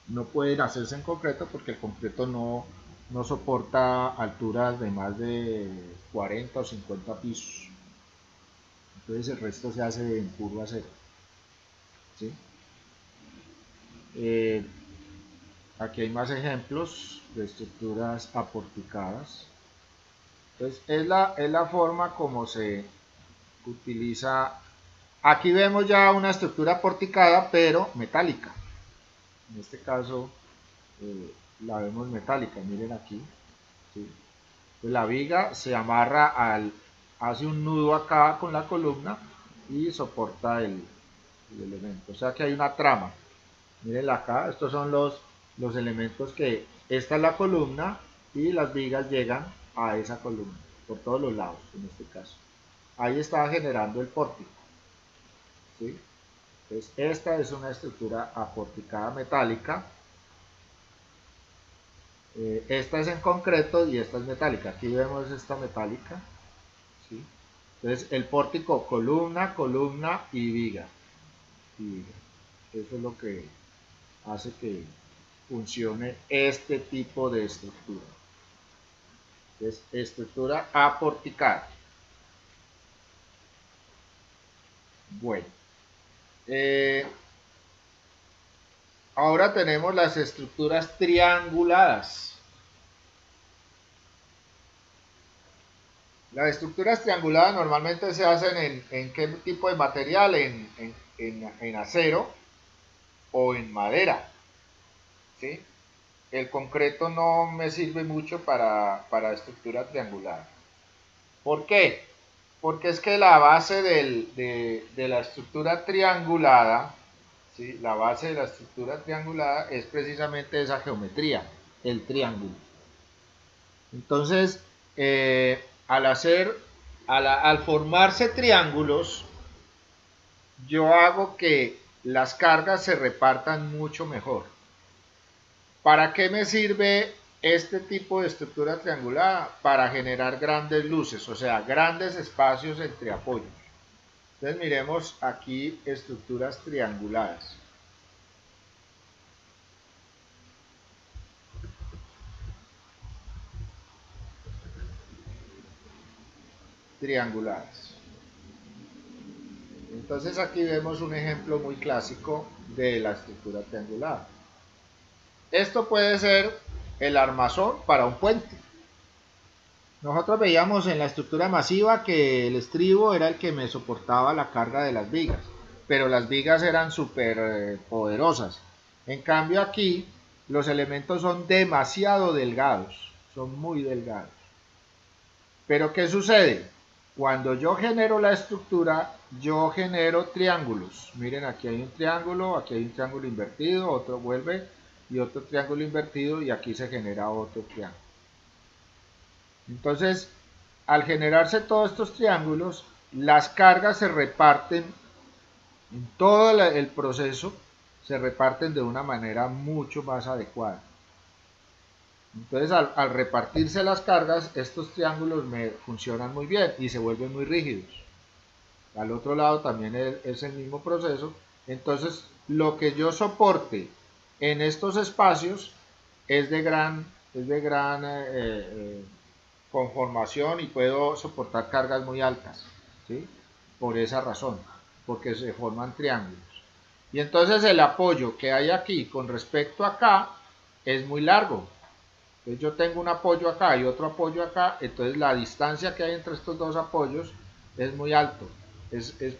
No pueden hacerse en concreto porque el concreto no soporta alturas de más de 40 o 50 pisos. Entonces el resto se hace en puro acero. ¿Sí? Eh, Aquí hay más ejemplos de estructuras aporticadas. Entonces es la forma como se utiliza. Aquí vemos ya una estructura aporticada pero metálica. En este caso la vemos metálica, miren aquí, ¿sí? Pues la viga se amarra hace un nudo acá con la columna y soporta el elemento, o sea que hay una trama. Miren acá, estos son los elementos esta es la columna y las vigas llegan a esa columna, por todos los lados en este caso. Ahí está generando el pórtico, ¿sí? Entonces esta es una estructura aporticada metálica. Esta es en concreto y esta es metálica. Aquí vemos esta metálica, ¿sí? Entonces el pórtico, columna, columna y viga. Eso es lo que hace que funcione este tipo de estructura. Es estructura aporticada. Bueno, eh, ahora tenemos las estructuras trianguladas. Las estructuras trianguladas normalmente se hacen en qué tipo de material, en acero o en madera, ¿sí? El concreto no me sirve mucho para estructura triangular. ¿Por qué? Porque es que la base de la estructura triangulada, ¿sí? La base de la estructura triangulada es precisamente esa geometría, el triángulo. Entonces, al formarse triángulos, yo hago que las cargas se repartan mucho mejor. ¿Para qué me sirve este tipo de estructura triangulada? Para generar grandes luces, o sea, grandes espacios entre apoyos. Entonces miremos aquí estructuras trianguladas. Trianguladas. Entonces aquí vemos un ejemplo muy clásico de la estructura triangular. Esto puede ser el armazón para un puente. Nosotros veíamos en la estructura masiva que el estribo era el que me soportaba la carga de las vigas, pero las vigas eran súper poderosas. En cambio aquí los elementos son demasiado delgados, son muy delgados. Pero ¿qué sucede? Cuando yo genero la estructura, yo genero triángulos. Miren, aquí hay un triángulo invertido, otro vuelve y otro triángulo invertido y aquí se genera otro triángulo. Entonces, al generarse todos estos triángulos, las cargas se reparten en todo el proceso, se reparten de una manera mucho más adecuada. Entonces, al repartirse las cargas, estos triángulos me funcionan muy bien y se vuelven muy rígidos. Al otro lado también es el mismo proceso. Entonces, lo que yo soporte en estos espacios es de gran conformación y puedo soportar cargas muy altas, ¿sí? Por esa razón, porque se forman triángulos. Y entonces el apoyo que hay aquí con respecto a acá es muy largo. Entonces yo tengo un apoyo acá y otro apoyo acá, entonces la distancia que hay entre estos dos apoyos es muy alto.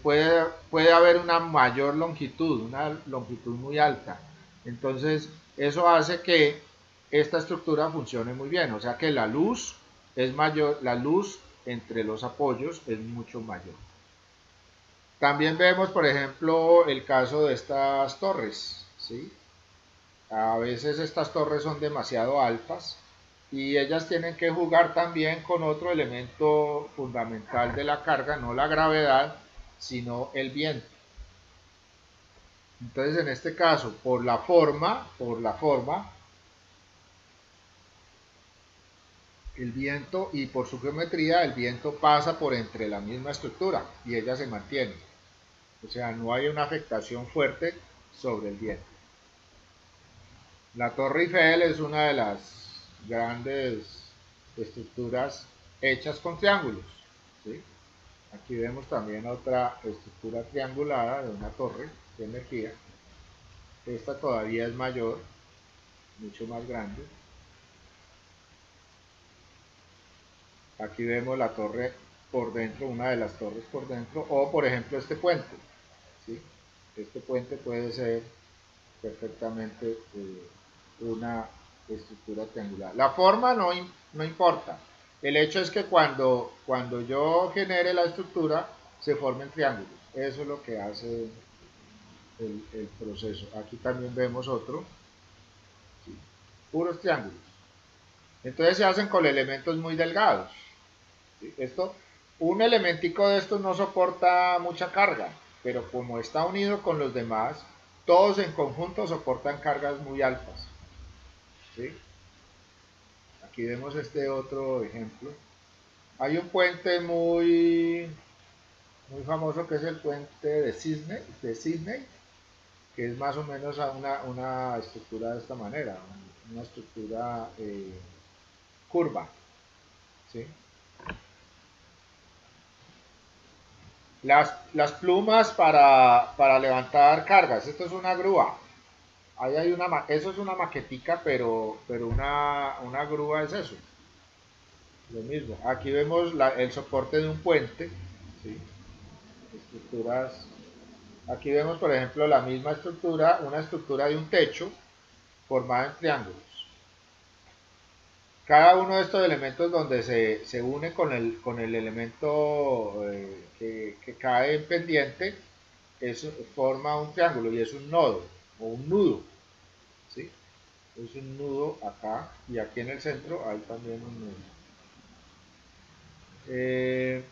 Puede haber una mayor longitud, una longitud muy alta. Entonces eso hace que esta estructura funcione muy bien, o sea que la luz es mayor, la luz entre los apoyos es mucho mayor. También vemos, por ejemplo, el caso de estas torres, ¿sí? A veces estas torres son demasiado altas y ellas tienen que jugar también con otro elemento fundamental de la carga, no la gravedad, sino el viento. Entonces, en este caso, por la forma, el viento y por su geometría, el viento pasa por entre la misma estructura y ella se mantiene. O sea, no hay una afectación fuerte sobre el viento. La Torre Eiffel es una de las grandes estructuras hechas con triángulos, ¿sí? Aquí vemos también otra estructura triangulada de una torre de energía. Esta todavía es mayor, mucho más grande. Aquí vemos la torre por dentro, una de las torres por dentro, o por ejemplo este puente, ¿sí? Este puente puede ser perfectamente una estructura triangular. La forma no importa. El hecho es que cuando yo genere la estructura, se formen triángulos. Eso es lo que hace el proceso. Aquí también vemos otro, ¿sí? Puros triángulos. Entonces se hacen con elementos muy delgados, ¿sí? Un elementico de estos no soporta mucha carga, pero como está unido con los demás, todos en conjunto soportan cargas muy altas, ¿sí? Aquí vemos este otro ejemplo. Hay un puente muy famoso que es el puente de Sydney, que es más o menos una estructura de esta manera, una estructura curva, ¿sí? Las plumas para levantar cargas, esto es una grúa. Ahí hay eso es una maquetica, pero una grúa es eso. Lo mismo. Aquí vemos el soporte de un puente, ¿sí? Estructuras. Aquí vemos, por ejemplo, la misma estructura, una estructura de un techo formada en triángulos. Cada uno de estos elementos donde se une con el elemento que cae en pendiente, forma un triángulo y es un nodo o un nudo, ¿sí? Es un nudo acá y aquí en el centro hay también un nudo. Eh,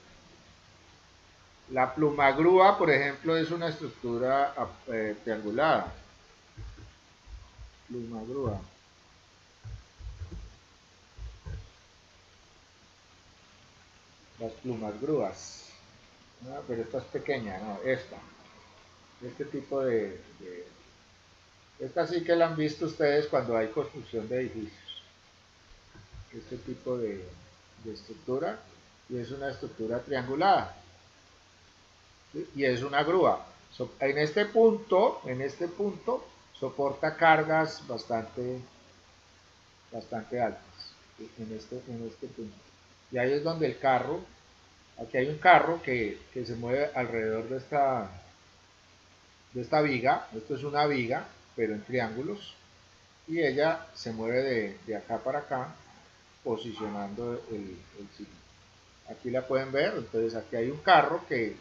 la plumagrúa, por ejemplo, es una estructura triangulada. Plumagrúa. Las plumas grúas. No, pero esta es pequeña, no, esta. Este tipo esta sí que la han visto ustedes cuando hay construcción de edificios. Este tipo de estructura. Y es una estructura triangulada. ¿Sí? Y es una grúa. En este punto, soporta cargas bastante altas. ¿Sí? En este punto. Y ahí es donde el carro, aquí hay un carro que se mueve alrededor de esta viga. Esto es una viga, pero en triángulos. Y ella se mueve de acá para acá, posicionando el signo. Aquí la pueden ver. Entonces aquí hay un carro que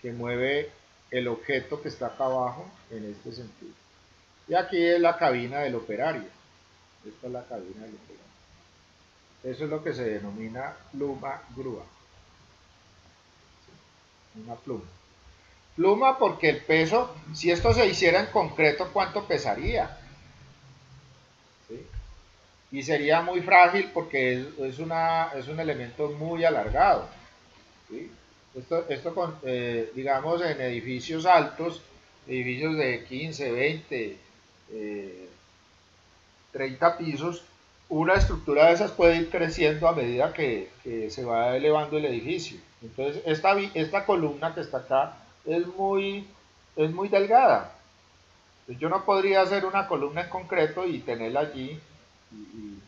mueve el objeto que está acá abajo en este sentido. Y aquí es la cabina del operario. Esta es la cabina del operario. Eso es lo que se denomina pluma grúa. Una pluma. Pluma porque el peso, si esto se hiciera en concreto, ¿cuánto pesaría? ¿Sí? Y sería muy frágil porque es un elemento muy alargado. ¿Sí? Digamos, en edificios altos, edificios de 15, 20, 30 pisos, una estructura de esas puede ir creciendo a medida que se va elevando el edificio. Entonces, esta columna que está acá es muy delgada. Yo no podría hacer una columna en concreto y tenerla allí. En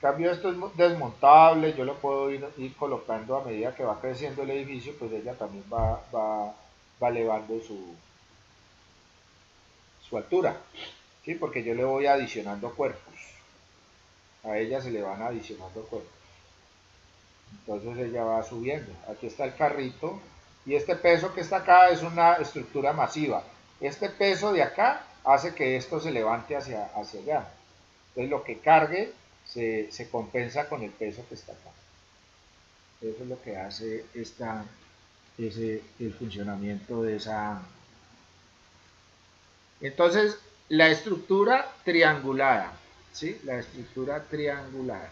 cambio, esto es desmontable, yo lo puedo ir colocando a medida que va creciendo el edificio, pues ella también va elevando su altura, ¿sí? Porque yo le voy adicionando cuerpos. A ella se le van adicionando cuerpos. Entonces ella va subiendo. Aquí está el carrito y este peso que está acá es una estructura masiva. Este peso de acá hace que esto se levante hacia allá. Entonces lo que cargue se compensa con el peso que está acá. Eso es lo que hace el funcionamiento de esa. Entonces, la estructura triangulada, ¿sí? La estructura triangulada.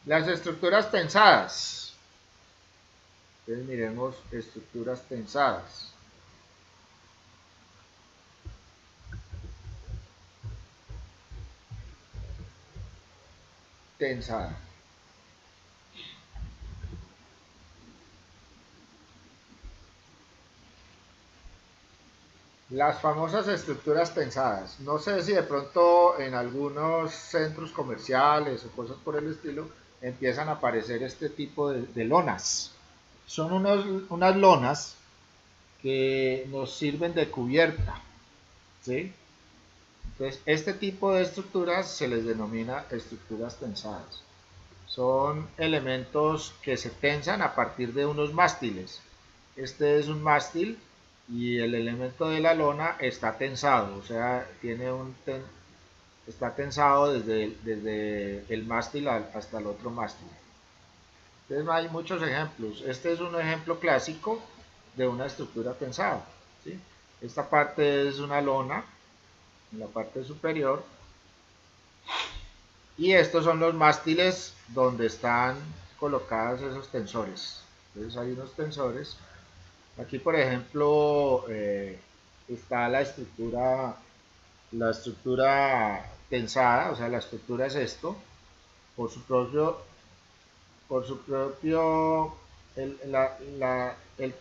Las estructuras tensadas. Entonces miremos estructuras tensadas. Tensada. Las famosas estructuras tensadas. No sé si de pronto en algunos centros comerciales o cosas por el estilo empiezan a aparecer este tipo de lonas. Son unas lonas que nos sirven de cubierta, ¿sí? Entonces, este tipo de estructuras se les denomina estructuras tensadas. Son elementos que se tensan a partir de unos mástiles. Este es un mástil y el elemento de la lona está tensado, o sea, está tensado desde el mástil hasta el otro mástil. Entonces hay muchos ejemplos. Este es un ejemplo clásico de una estructura tensada, ¿sí? Esta parte es una lona en la parte superior y estos son los mástiles donde están colocados esos tensores. Entonces hay unos tensores. Aquí, por ejemplo, está la estructura tensada, o sea, la estructura es esto, por su propio, el- la- la- el-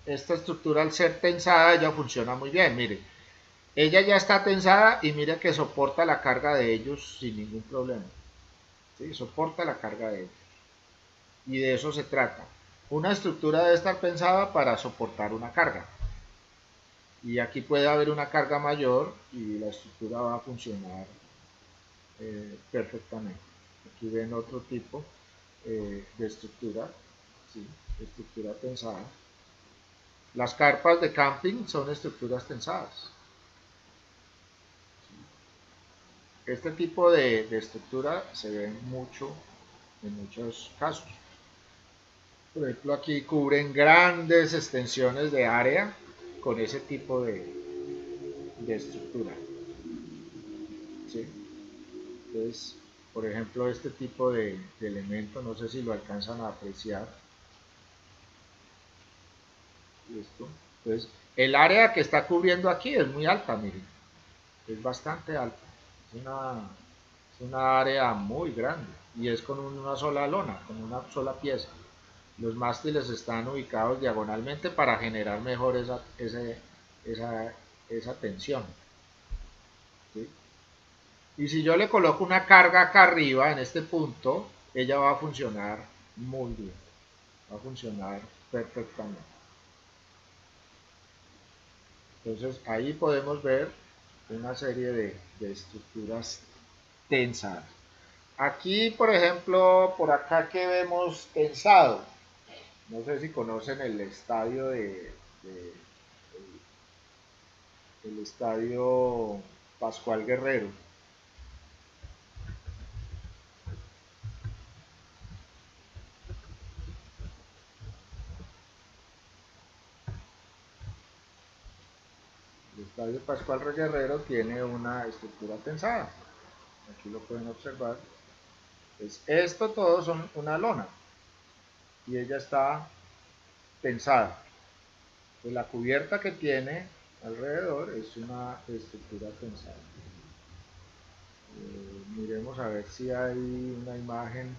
esta estructura al ser tensada ya funciona muy bien, mire, ella ya está tensada y mire que soporta la carga de ellos sin ningún problema, ¿sí? Soporta la carga de ellos. Y de eso se trata. Una estructura debe estar pensada para soportar una carga. Y aquí puede haber una carga mayor y la estructura va a funcionar perfectamente. Aquí ven otro tipo de estructura, ¿sí? Estructura tensada. Las carpas de camping son estructuras tensadas. Este tipo de estructura se ve mucho en muchos casos. Por ejemplo, aquí cubren grandes extensiones de área con ese tipo de estructura, ¿sí? Entonces, por ejemplo, este tipo de elemento, no sé si lo alcanzan a apreciar. Esto. Entonces, el área que está cubriendo aquí es muy alta, miren, es bastante alta. Es una área muy grande y es con una sola lona, con una sola pieza. Los mástiles están ubicados diagonalmente para generar mejor esa, esa tensión, ¿sí? Y si yo le coloco una carga acá arriba, en este punto, ella va a funcionar muy bien, va a funcionar perfectamente. Entonces ahí podemos ver una serie de estructuras tensadas. Aquí, por ejemplo, por acá que vemos tensado, no sé si conocen el estadio el estadio Pascual Guerrero. El estadio Pascual Guerrero tiene una estructura tensada. Aquí lo pueden observar. Pues esto todo son una lona y ella está tensada. Pues la cubierta que tiene alrededor es una estructura tensada. Miremos a ver si hay una imagen,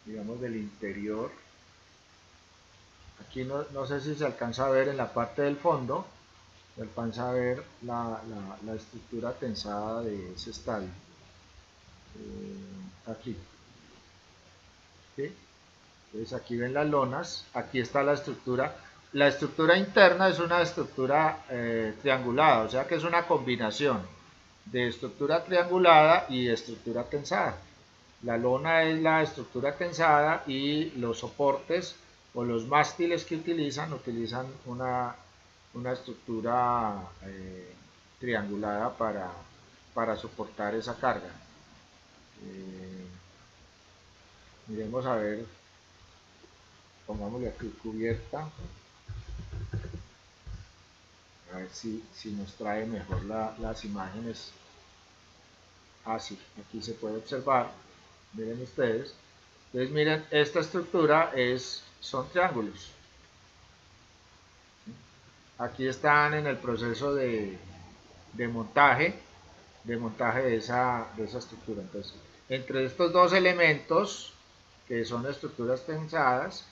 digamos, del interior. Aquí no sé si se alcanza a ver en la parte del fondo, se alcanza a ver la estructura tensada de ese estadio. Aquí, ¿sí? Entonces aquí ven las lonas, aquí está la estructura. La estructura interna es una estructura triangulada, o sea que es una combinación de estructura triangulada y estructura tensada. La lona es la estructura tensada y los soportes o los mástiles que utilizan una estructura triangulada para soportar esa carga. Eh, Miremos a ver, pongámosle aquí cubierta, a ver si nos trae mejor las imágenes. Así, aquí se puede observar, miren ustedes. Entonces miren, esta estructura son triángulos. Aquí están en el proceso de montaje, de esa estructura. Entonces, entre estos dos elementos, que son estructuras tensadas,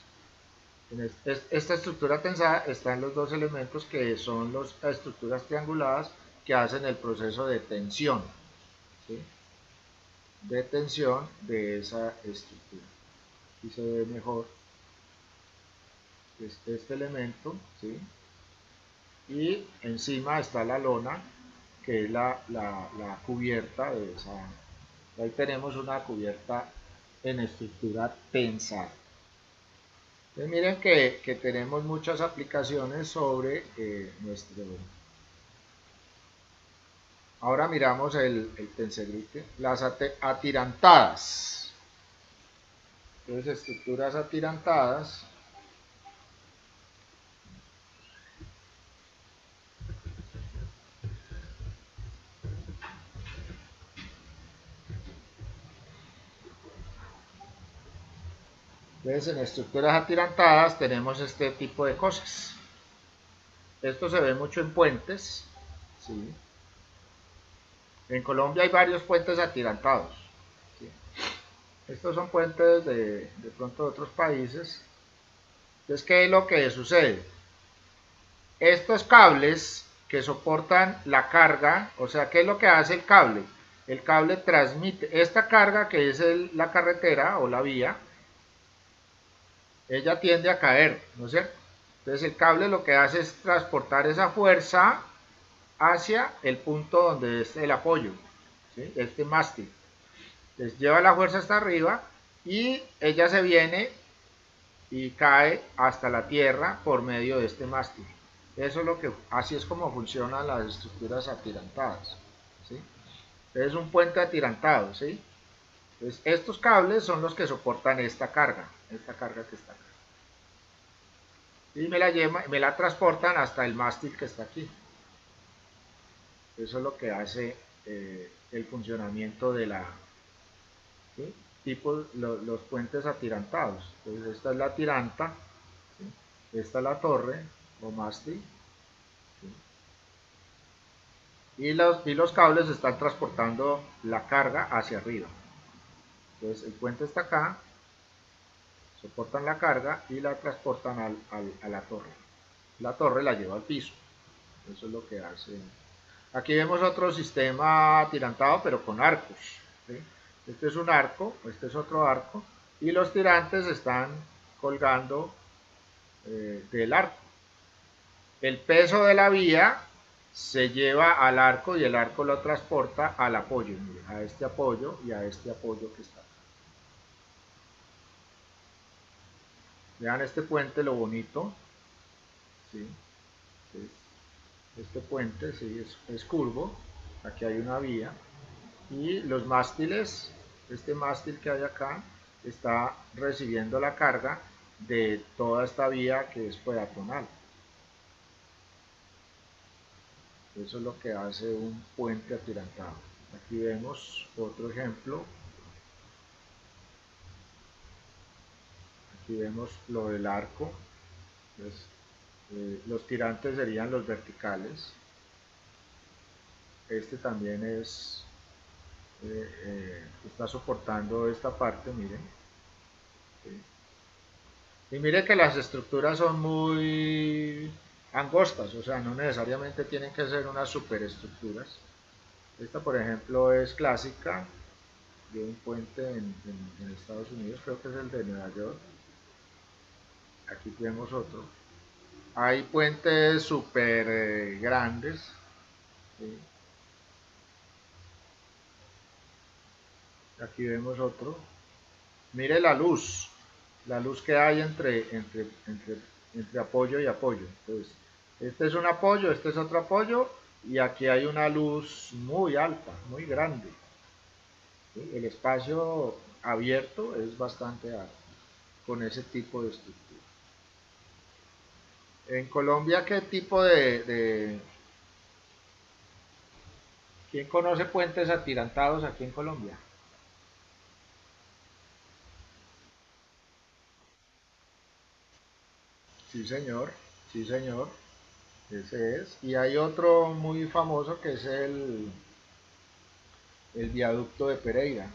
esta estructura tensada está en los dos elementos que son las estructuras trianguladas que hacen el proceso de tensión, ¿sí? De tensión de esa estructura. Aquí se ve mejor este elemento, ¿sí? Y encima está la lona, que es la cubierta de esa. Ahí tenemos una cubierta en estructura tensada. Entonces miren que tenemos muchas aplicaciones sobre nuestro. Ahora miramos el tensegrite, las atirantadas. Entonces estructuras atirantadas. Entonces en estructuras atirantadas tenemos este tipo de cosas. Esto se ve mucho en puentes, ¿sí? En Colombia hay varios puentes atirantados, ¿sí? Estos son puentes de pronto de otros países. Entonces, ¿qué es lo que sucede? Estos cables que soportan la carga, o sea, ¿qué es lo que hace el cable? El cable transmite esta carga que es la carretera o la vía, ella tiende a caer, ¿no es cierto? Entonces el cable lo que hace es transportar esa fuerza hacia el punto donde es el apoyo, ¿sí? Este mástil. Entonces lleva la fuerza hasta arriba y ella se viene y cae hasta la tierra por medio de este mástil. Eso es así es como funcionan las estructuras atirantadas, ¿sí? Es un puente atirantado, ¿sí? Entonces, estos cables son los que soportan esta carga que está acá. Y me la transportan hasta el mástil que está aquí. Eso es lo que hace el funcionamiento de ¿sí? Tipo los puentes atirantados. Entonces, esta es la tiranta, ¿sí? Esta es la torre o mástil, ¿sí? Y los cables están transportando la carga hacia arriba. Entonces el puente está acá, soportan la carga y la transportan a la torre. La torre la lleva al piso. Eso es lo que hace. Aquí vemos otro sistema atirantado, pero con arcos, ¿sí? Este es un arco, este es otro arco, y los tirantes están colgando del arco. El peso de la vía se lleva al arco y el arco lo transporta al apoyo, a este apoyo y a este apoyo que está. Vean este puente, lo bonito, ¿sí? Este puente, sí, es curvo, aquí hay una vía, y los mástiles, este mástil que hay acá, está recibiendo la carga de toda esta vía que es peatonal. Eso es lo que hace un puente atirantado. Aquí vemos otro ejemplo. Aquí vemos lo del arco. Entonces, Los tirantes serían los verticales. Este también está soportando esta parte, miren. ¿Sí? Y mire que las estructuras son muy angostas, o sea, no necesariamente tienen que ser unas superestructuras. Esta, por ejemplo, es clásica de un puente en Estados Unidos, creo que es el de Nueva York. Aquí tenemos otro. Hay puentes súper grandes. ¿Sí? Aquí vemos otro. Mire la luz que hay entre apoyo y apoyo. Entonces, este es un apoyo, este es otro apoyo, y aquí hay una luz muy alta, muy grande. ¿Sí? El espacio abierto es bastante alto con ese tipo de estructura. En Colombia, ¿qué tipo ¿quién conoce puentes atirantados aquí en Colombia? Sí, señor, sí, señor, ese es. Y hay otro muy famoso que es el viaducto de Pereira.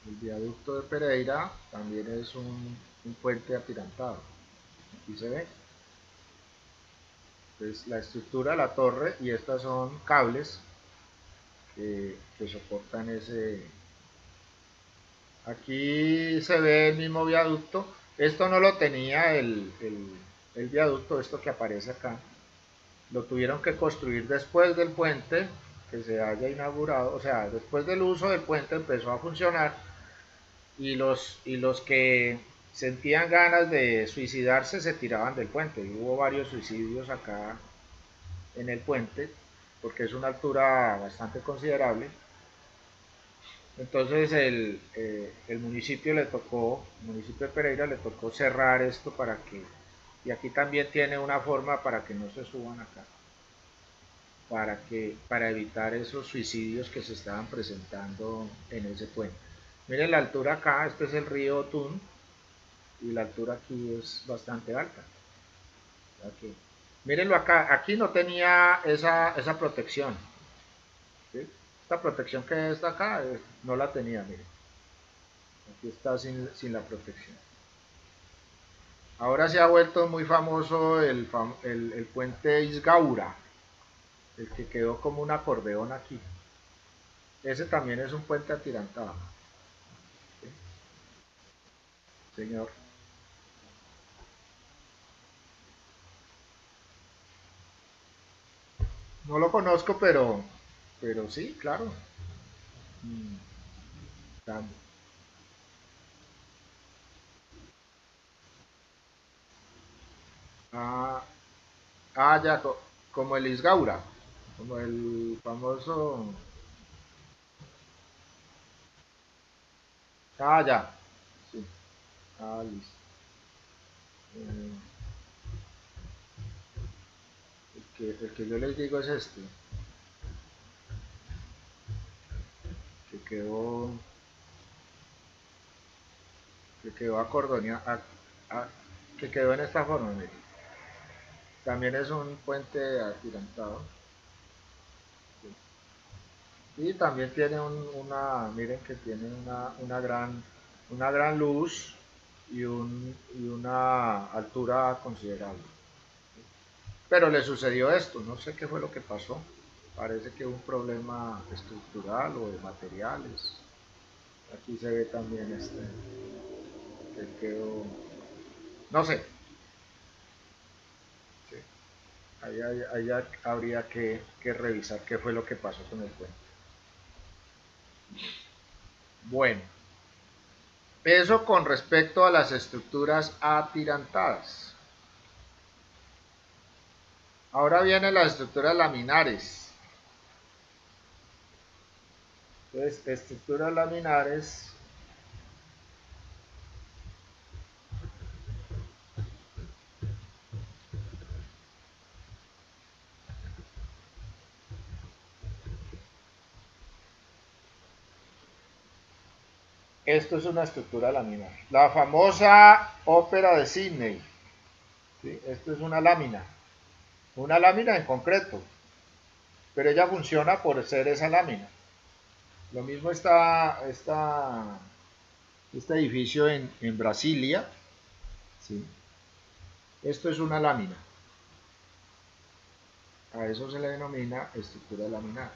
El viaducto de Pereira también es un puente atirantado. Aquí se ve. Es la estructura, la torre, y estas son cables que soportan ese. Aquí se ve el mismo viaducto. Esto no lo tenía el viaducto, esto que aparece acá. Lo tuvieron que construir después del puente que se haya inaugurado. O sea, después del uso del puente empezó a funcionar, y los que sentían ganas de suicidarse se tiraban del puente. Y hubo varios suicidios acá en el puente porque es una altura bastante considerable. Entonces el municipio el municipio de Pereira le tocó cerrar esto para que, y aquí también tiene una forma para que no se suban acá, para evitar esos suicidios que se estaban presentando en ese puente. Miren la altura acá, este es el río Tun, y la altura aquí es bastante alta. Aquí. Mírenlo acá, aquí no tenía esa protección. ¿Sí? Esta protección que está acá no la tenía, miren. Aquí está sin la protección. Ahora se ha vuelto muy famoso el puente Isgaura, el que quedó como un acordeón aquí. Ese también es un puente atirantado. ¿Sí? Señor. No lo conozco, pero sí, claro. Mm, ah, ya, como el Isgaura, como el famoso. Ya. Sí. Listo. Eh, el que yo les digo es este, que quedó, que quedó que quedó en esta forma, mire. También es un puente atirantado. Sí. Y también tiene miren que tiene una gran luz y una altura considerable. Pero le sucedió esto, no sé qué fue lo que pasó. Parece que hubo un problema estructural o de materiales. Aquí se ve también que quedó, no sé, sí. Ahí habría que revisar qué fue lo que pasó con el puente. Bueno, eso con respecto a las estructuras atirantadas. Ahora vienen las estructuras laminares. Entonces, estructuras laminares. Esto es una estructura laminar. La famosa ópera de Sydney. ¿Sí? Esto es una lámina en concreto, pero ella funciona por ser esa lámina. Lo mismo está este edificio en Brasilia. ¿Sí? Esto es una lámina. A eso se le denomina estructura laminar.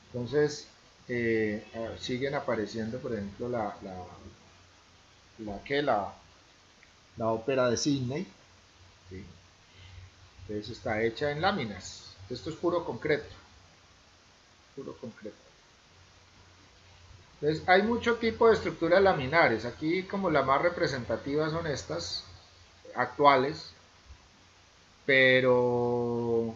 Entonces, siguen apareciendo, por ejemplo, la ópera de Sydney. ¿Sí? Entonces está hecha en láminas. Esto es puro concreto. Puro concreto. Entonces, hay mucho tipo de estructuras laminares. Aquí, como las más representativas son estas, actuales, pero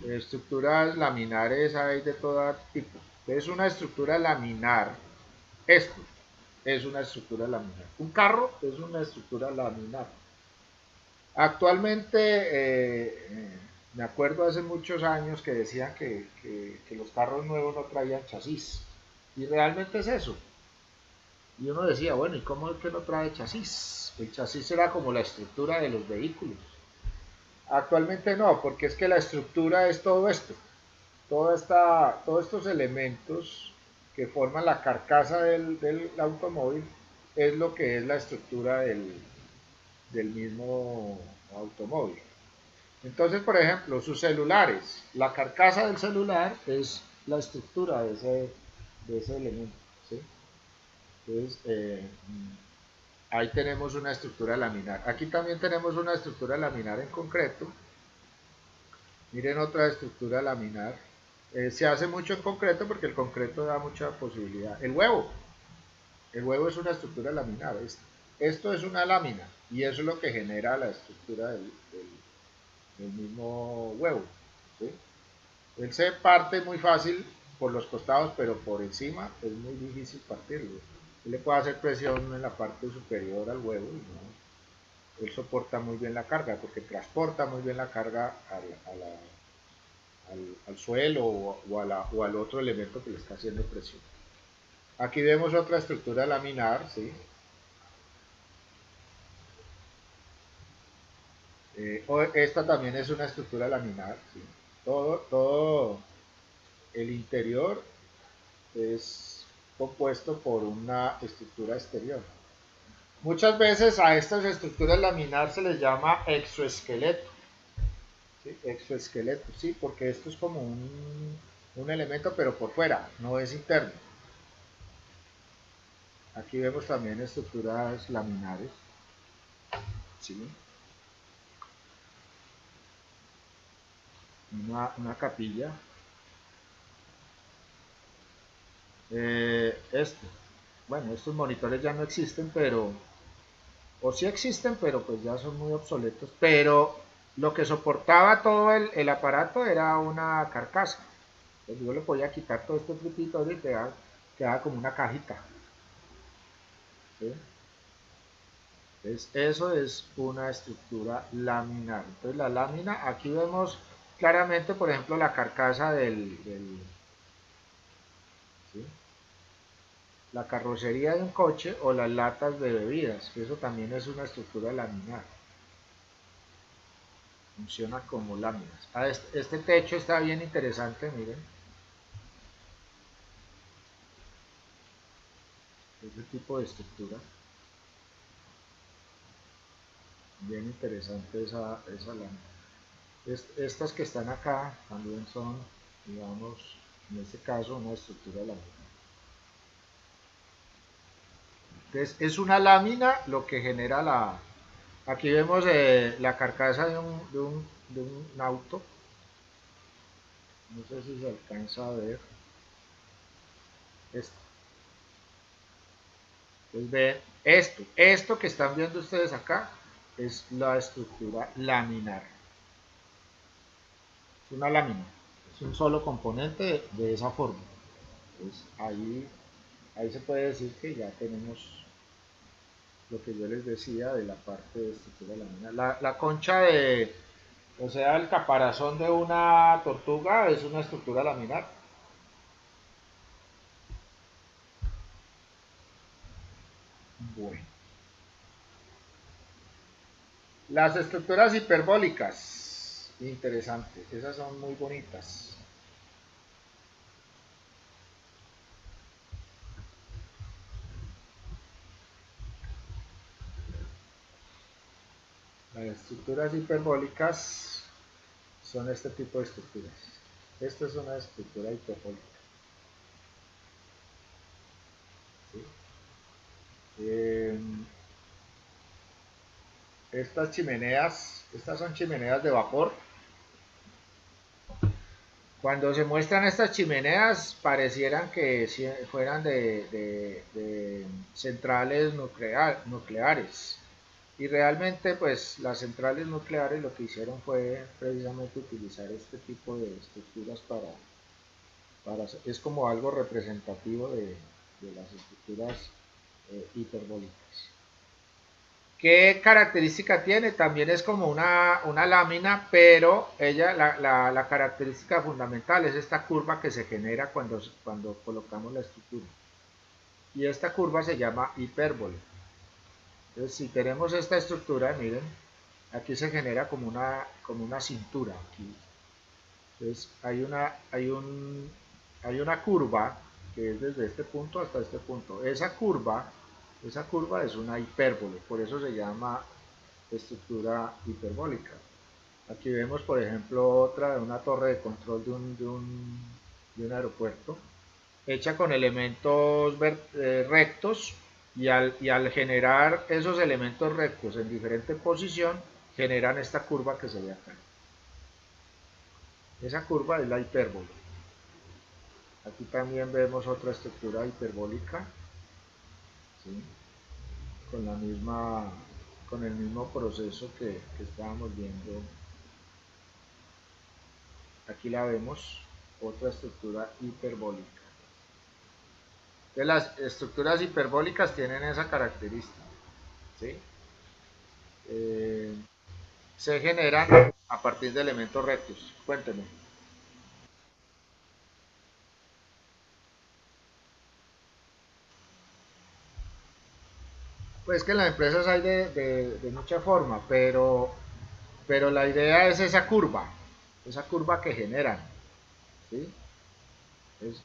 estructuras laminares hay de todo tipo. Entonces, una estructura laminar, esto es una estructura laminar. Un carro es una estructura laminar. Actualmente, me acuerdo hace muchos años que decían que los carros nuevos no traían chasis. Y realmente es eso. Y uno decía, bueno, ¿y cómo es que no trae chasis? El chasis era como la estructura de los vehículos. Actualmente no, porque es que la estructura es todo esto. Todos estos elementos que forman la carcasa del automóvil es lo que es la estructura del mismo automóvil. Entonces, por ejemplo, sus celulares, la carcasa del celular es la estructura de ese elemento. ¿Sí? Entonces, ahí tenemos una estructura laminar. Aquí también tenemos una estructura laminar en concreto. Miren otra estructura laminar. Se hace mucho en concreto porque el concreto da mucha posibilidad. El huevo es una estructura laminar. Esto es una lámina y eso es lo que genera la estructura del mismo huevo. ¿Sí? Él se parte muy fácil por los costados, pero por encima es muy difícil partirlo. Él le puede hacer presión en la parte superior al huevo y no, él soporta muy bien la carga porque transporta muy bien la carga al suelo o al otro elemento que le está haciendo presión. Aquí vemos otra estructura laminar, ¿sí? Esta también es una estructura laminar, ¿sí? Todo el interior es compuesto por una estructura exterior. Muchas veces a estas estructuras laminar se les llama exoesqueleto. ¿Sí? Exoesqueleto, sí, porque esto es como un elemento, pero por fuera, no es interno. Aquí vemos también estructuras laminares. ¿Sí? Una capilla. Esto. Bueno, estos monitores ya no existen, pero o sí existen, pero pues ya son muy obsoletos, pero lo que soportaba todo el aparato era una carcasa. Entonces yo le podía quitar todo este tripito y quedaba como una cajita. ¿Sí? Entonces eso es una estructura laminar. Entonces la lámina, aquí vemos claramente, por ejemplo, la carcasa ¿sí? La carrocería de un coche o las latas de bebidas, que eso también es una estructura laminar. Funciona como láminas. Este techo está bien interesante, miren. Este tipo de estructura. Bien interesante esa lámina. Estas que están acá también son, digamos, en este caso, una estructura laminar. Entonces, es una lámina lo que genera la... Aquí vemos la carcasa de un auto. No sé si se alcanza a ver esto. Entonces ven, esto que están viendo ustedes acá es la estructura laminar. Es una lámina, es un solo componente de esa forma. Entonces ahí se puede decir que ya tenemos lo que yo les decía de la parte de estructura laminar. La concha o sea, el caparazón de una tortuga es una estructura laminar. Las estructuras hiperbólicas, interesante, esas son muy bonitas. Las estructuras hiperbólicas son este tipo de estructuras. Esta es una estructura hiperbólica. ¿Sí? Estas chimeneas, estas son chimeneas de vapor. Cuando se muestran estas chimeneas parecieran que fueran de centrales nucleares. Y realmente pues las centrales nucleares lo que hicieron fue precisamente utilizar este tipo de estructuras es como algo representativo de las estructuras hiperbólicas. ¿Qué característica tiene? También es como una lámina, pero ella, la característica fundamental es esta curva que se genera cuando colocamos la estructura. Y esta curva se llama hipérbole. Entonces, si tenemos esta estructura, miren, aquí se genera como una cintura. Aquí. Entonces, hay una curva que es desde este punto hasta este punto. Esa curva es una hipérbole, por eso se llama estructura hiperbólica. Aquí vemos, por ejemplo, otra de una torre de control de un aeropuerto, hecha con elementos rectos y al generar esos elementos rectos en diferente posición, generan esta curva que se ve acá. Esa curva es la hipérbole. Aquí también vemos otra estructura hiperbólica, ¿sí? con la misma, con el mismo proceso que estábamos viendo. Aquí la vemos, otra estructura hiperbólica. Entonces, las estructuras hiperbólicas tienen esa característica, ¿sí? Eh, se generan a partir de elementos rectos. Cuéntenme. Pues que en las empresas hay de mucha forma, pero la idea es esa curva que generan, ¿sí? Es,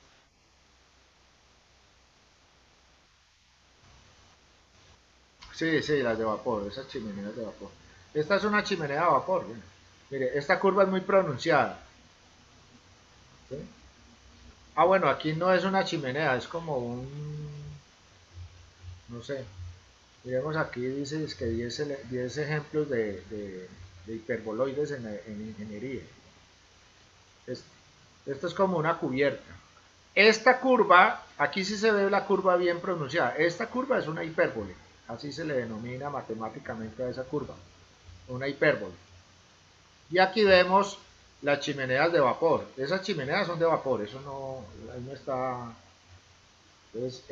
sí, sí, las de vapor, esas chimeneas de vapor. Esta es una chimenea de vapor, ¿sí? Mire, esta curva es muy pronunciada, ¿sí? Ah, bueno, aquí no es una chimenea, es como no sé, miremos aquí dice es que 10 ejemplos de hiperboloides en ingeniería. Es- Esto es como una cubierta. Esta curva, aquí sí se ve la curva bien pronunciada. Esta curva es una hipérbole. Así se le denomina matemáticamente a esa curva. Una hipérbole. Y aquí vemos las chimeneas de vapor. Esas chimeneas son de vapor. Eso no, ahí no está. Entonces,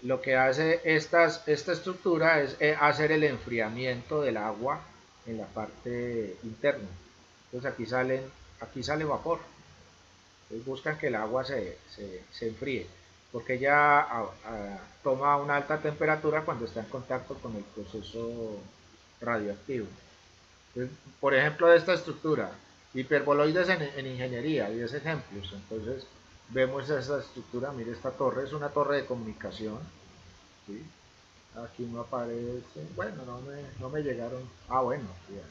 lo que hace esta estructura es hacer el enfriamiento del agua en la parte interna. Entonces aquí sale vapor. Entonces buscan que el agua se enfríe, porque ella toma una alta temperatura cuando está en contacto con el proceso radioactivo. Entonces, por ejemplo, esta estructura, hiperboloides en ingeniería, 10 ejemplos. Entonces, vemos esa estructura, mire esta torre, es una torre de comunicación. ¿Sí? Aquí no aparece, bueno, no me llegaron. Ah, bueno, ya.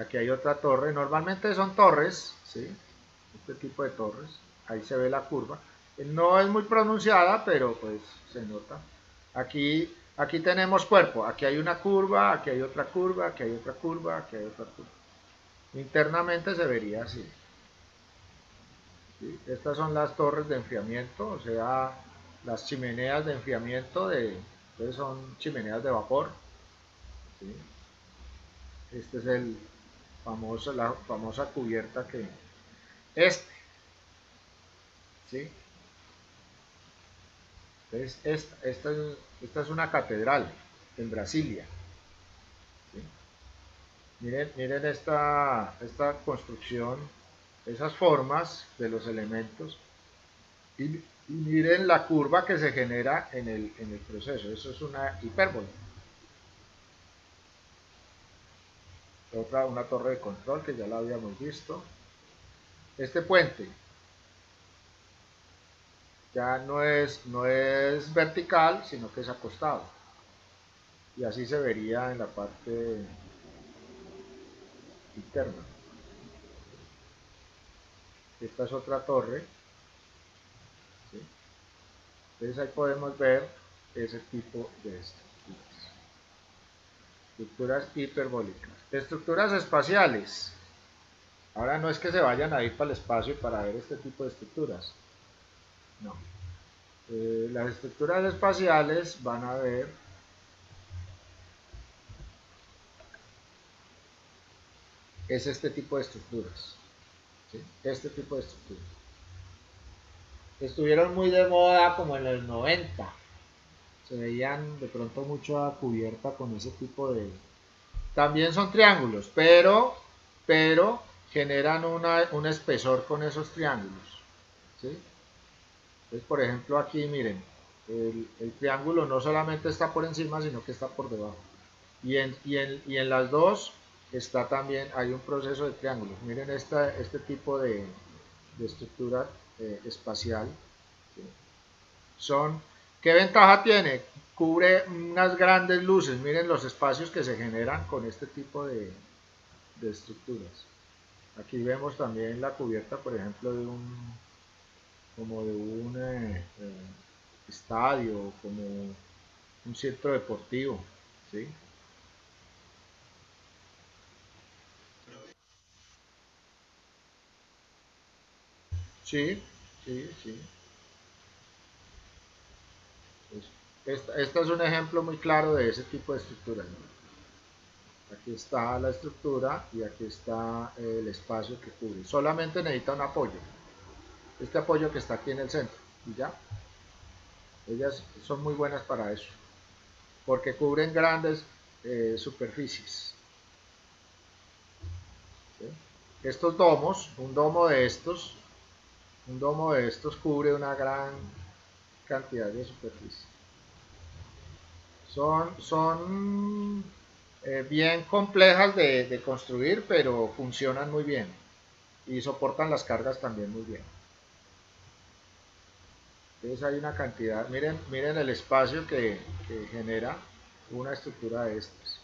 Aquí hay otra torre, normalmente son torres, ¿sí? Este tipo de torres, ahí se ve la curva. No es muy pronunciada, pero pues se nota. Aquí tenemos cuerpo, aquí hay una curva, aquí hay otra curva, aquí hay otra curva, aquí hay otra curva. Internamente se vería así. ¿Sí? Estas son las torres de enfriamiento, o sea, las chimeneas de enfriamiento entonces son chimeneas de vapor. ¿Sí? Este es la famosa cubierta que... Este, ¿sí? Entonces, esta es una catedral en Brasilia. ¿Sí? Miren esta construcción, esas formas de los elementos y miren la curva que se genera en el proceso. Eso es una hipérbole. una torre de control que ya la habíamos visto. Este puente ya no es vertical, sino que es acostado. Y así se vería en la parte interna. Esta es otra torre, ¿sí? Entonces ahí podemos ver ese tipo de estructuras. Estructuras hiperbólicas. Estructuras espaciales. Ahora no es que se vayan a ir para el espacio para ver este tipo de estructuras. No. Las estructuras espaciales van a ver es este tipo de estructuras. ¿Sí? Este tipo de estructuras. Estuvieron muy de moda como en los 90. Se veían de pronto mucho cubierta con ese tipo de... También son triángulos, pero generan un espesor con esos triángulos. ¿Sí? Entonces, por ejemplo, aquí miren, el triángulo no solamente está por encima, sino que está por debajo. Y en las dos está también, hay un proceso de triángulos. Miren este tipo de estructura espacial. ¿Sí? Son, ¿qué ventaja tiene? Cubre unas grandes luces. Miren los espacios que se generan con este tipo de estructuras. Aquí vemos también la cubierta, por ejemplo, como de un estadio, como un centro deportivo, ¿sí? Sí, sí, sí. Esta es un ejemplo muy claro de ese tipo de estructura, ¿no? Aquí está la estructura y aquí está el espacio que cubre. Solamente necesita un apoyo. Este apoyo que está aquí en el centro. Y ya. Ellas son muy buenas para eso. Porque cubren grandes superficies. ¿Sí? Estos domos, un domo de estos cubre una gran cantidad de superficie. Son bien complejas de construir, pero funcionan muy bien y soportan las cargas también muy bien. Entonces hay una cantidad, miren el espacio que genera una estructura de estas.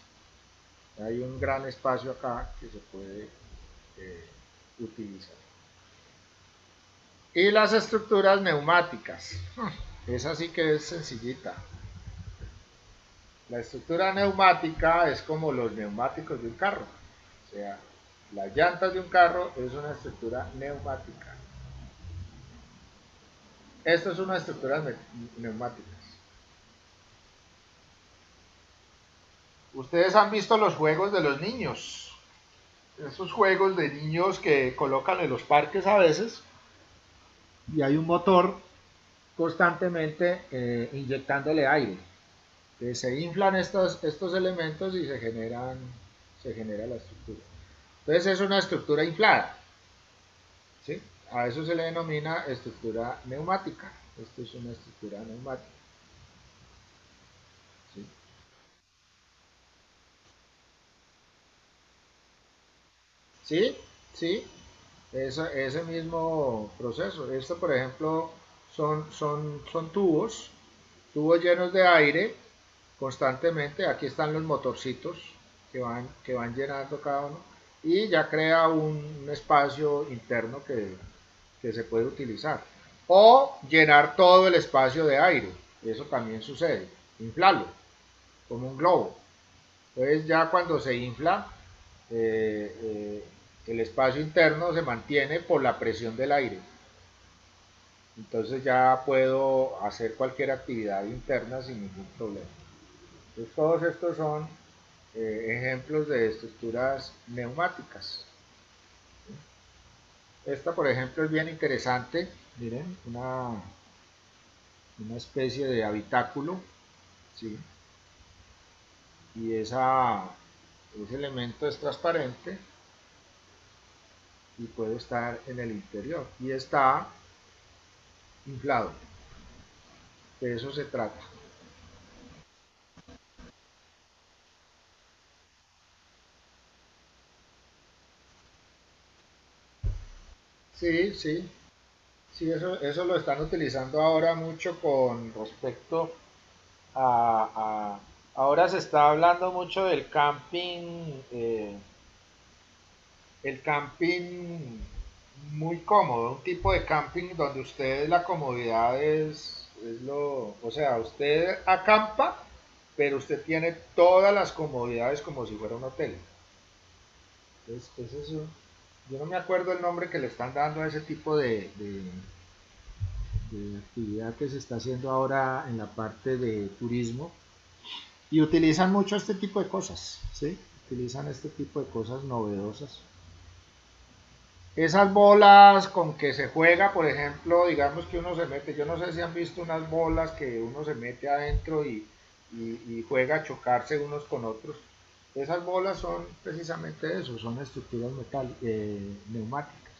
Hay un gran espacio acá que se puede utilizar. Y las estructuras neumáticas. Esa sí que es sencillita. La estructura neumática es como los neumáticos de un carro. O sea, las llantas de un carro es una estructura neumática. Esto es una estructura neumática. Ustedes han visto los juegos de los niños. Esos juegos de niños que colocan en los parques a veces. Y hay un motor constantemente inyectándole aire. Se inflan estos elementos y se genera la estructura. Entonces es una estructura inflada. ¿Sí? A eso se le denomina estructura neumática. Esto es una estructura neumática. ¿Sí? Sí, sí, ese mismo proceso. Esto, por ejemplo, son tubos llenos de aire constantemente. Aquí están los motorcitos que van llenando cada uno y ya crea un espacio interno que se puede utilizar. O llenar todo el espacio de aire. Eso también sucede. Inflarlo como un globo. Entonces ya cuando se infla, el espacio interno se mantiene por la presión del aire. Entonces ya puedo hacer cualquier actividad interna sin ningún problema. Entonces todos estos son ejemplos de estructuras neumáticas. Esta, por ejemplo, es bien interesante. Miren, una especie de habitáculo, ¿sí? Y ese elemento es transparente y puede estar en el interior. Y está inflado. De eso se trata. Sí, sí, sí, eso lo están utilizando ahora mucho con respecto a- ahora se está hablando mucho del camping, el camping muy cómodo, un tipo de camping donde usted la comodidad es lo, o sea, usted acampa, pero usted tiene todas las comodidades como si fuera un hotel. Entonces, ese es yo no me acuerdo el nombre que le están dando a ese tipo de actividad que se está haciendo ahora en la parte de turismo y utilizan mucho este tipo de cosas, ¿sí? Utilizan este tipo de cosas novedosas. Esas bolas con que se juega, por ejemplo, digamos que uno se mete, yo no sé si han visto unas bolas que uno se mete adentro y juega a chocarse unos con otros. Esas bolas son precisamente eso, son estructuras neumáticas.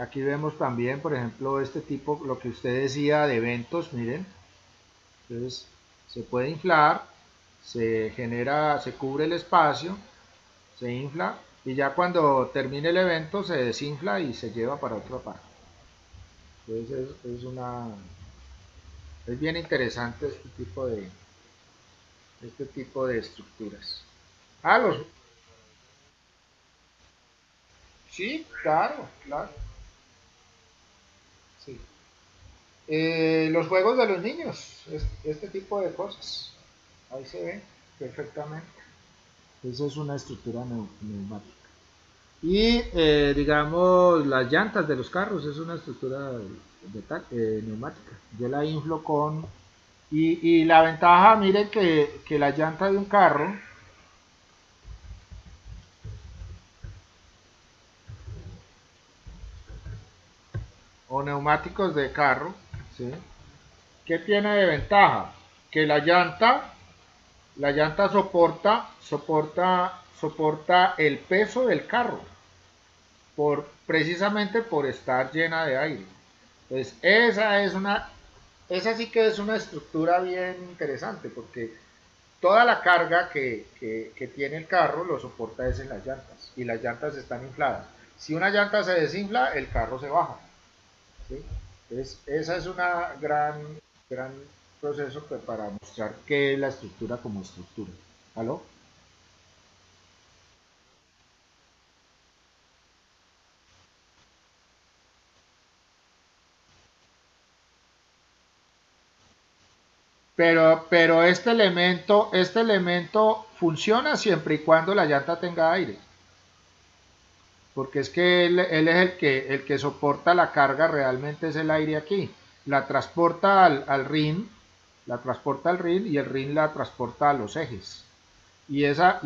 Aquí vemos también, por ejemplo, este tipo, lo que usted decía de eventos, miren, entonces se puede inflar, se genera, se cubre el espacio, se infla y ya cuando termine el evento se desinfla y se lleva para otra parte. Entonces es bien interesante este tipo de estructuras. Ah, sí, claro, claro, sí. Los juegos de los niños, este tipo de cosas, ahí se ve perfectamente. Esa es una estructura neumática. Y digamos, las llantas de los carros es una estructura neumática. Yo la inflo con... Y la ventaja, mire que la llanta de un carro o neumáticos de carro, ¿sí? ¿Qué tiene de ventaja? Que la llanta soporta el peso del carro, precisamente por estar llena de aire. Entonces, esa sí que es una estructura bien interesante, porque toda la carga que tiene el carro lo soporta es en las llantas, y las llantas están infladas. Si una llanta se desinfla, el carro se baja. ¿Sí? Entonces, esa es una gran proceso para mostrar qué es la estructura como estructura. ¿Aló? Pero este elemento funciona siempre y cuando la llanta tenga aire. Porque es que él es el que soporta la carga, realmente es el aire aquí. La transporta al rin, la transporta al rin y el rin la transporta a los ejes. Y esa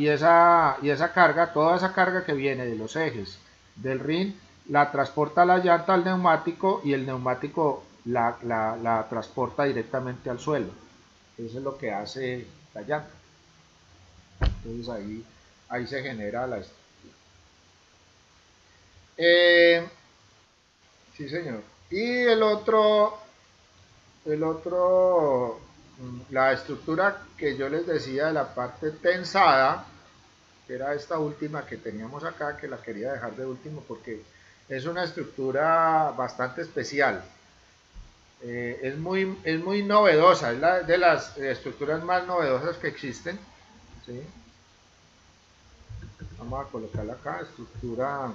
carga, toda esa carga que viene de los ejes del rin, la transporta la llanta al neumático y el neumático la transporta directamente al suelo. Eso es lo que hace la llanta. Entonces ahí se genera la... Eh, sí, señor. Y la estructura que yo les decía de la parte tensada, que era esta última que teníamos acá, que la quería dejar de último porque es una estructura bastante especial. Es muy novedosa, es de las estructuras más novedosas que existen. ¿Sí? Vamos a colocarla acá, estructura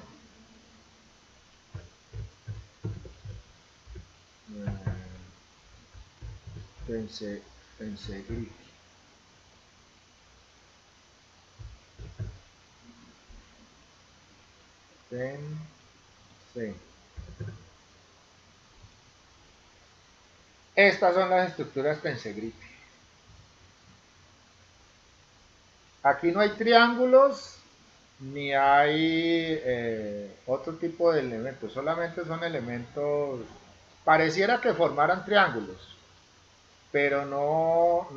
pense, Pensegrifi. Pense. Estas son las estructuras Pensegrifi. Aquí no hay triángulos ni hay otro tipo de elementos, solamente son elementos, pareciera que formaran triángulos, pero no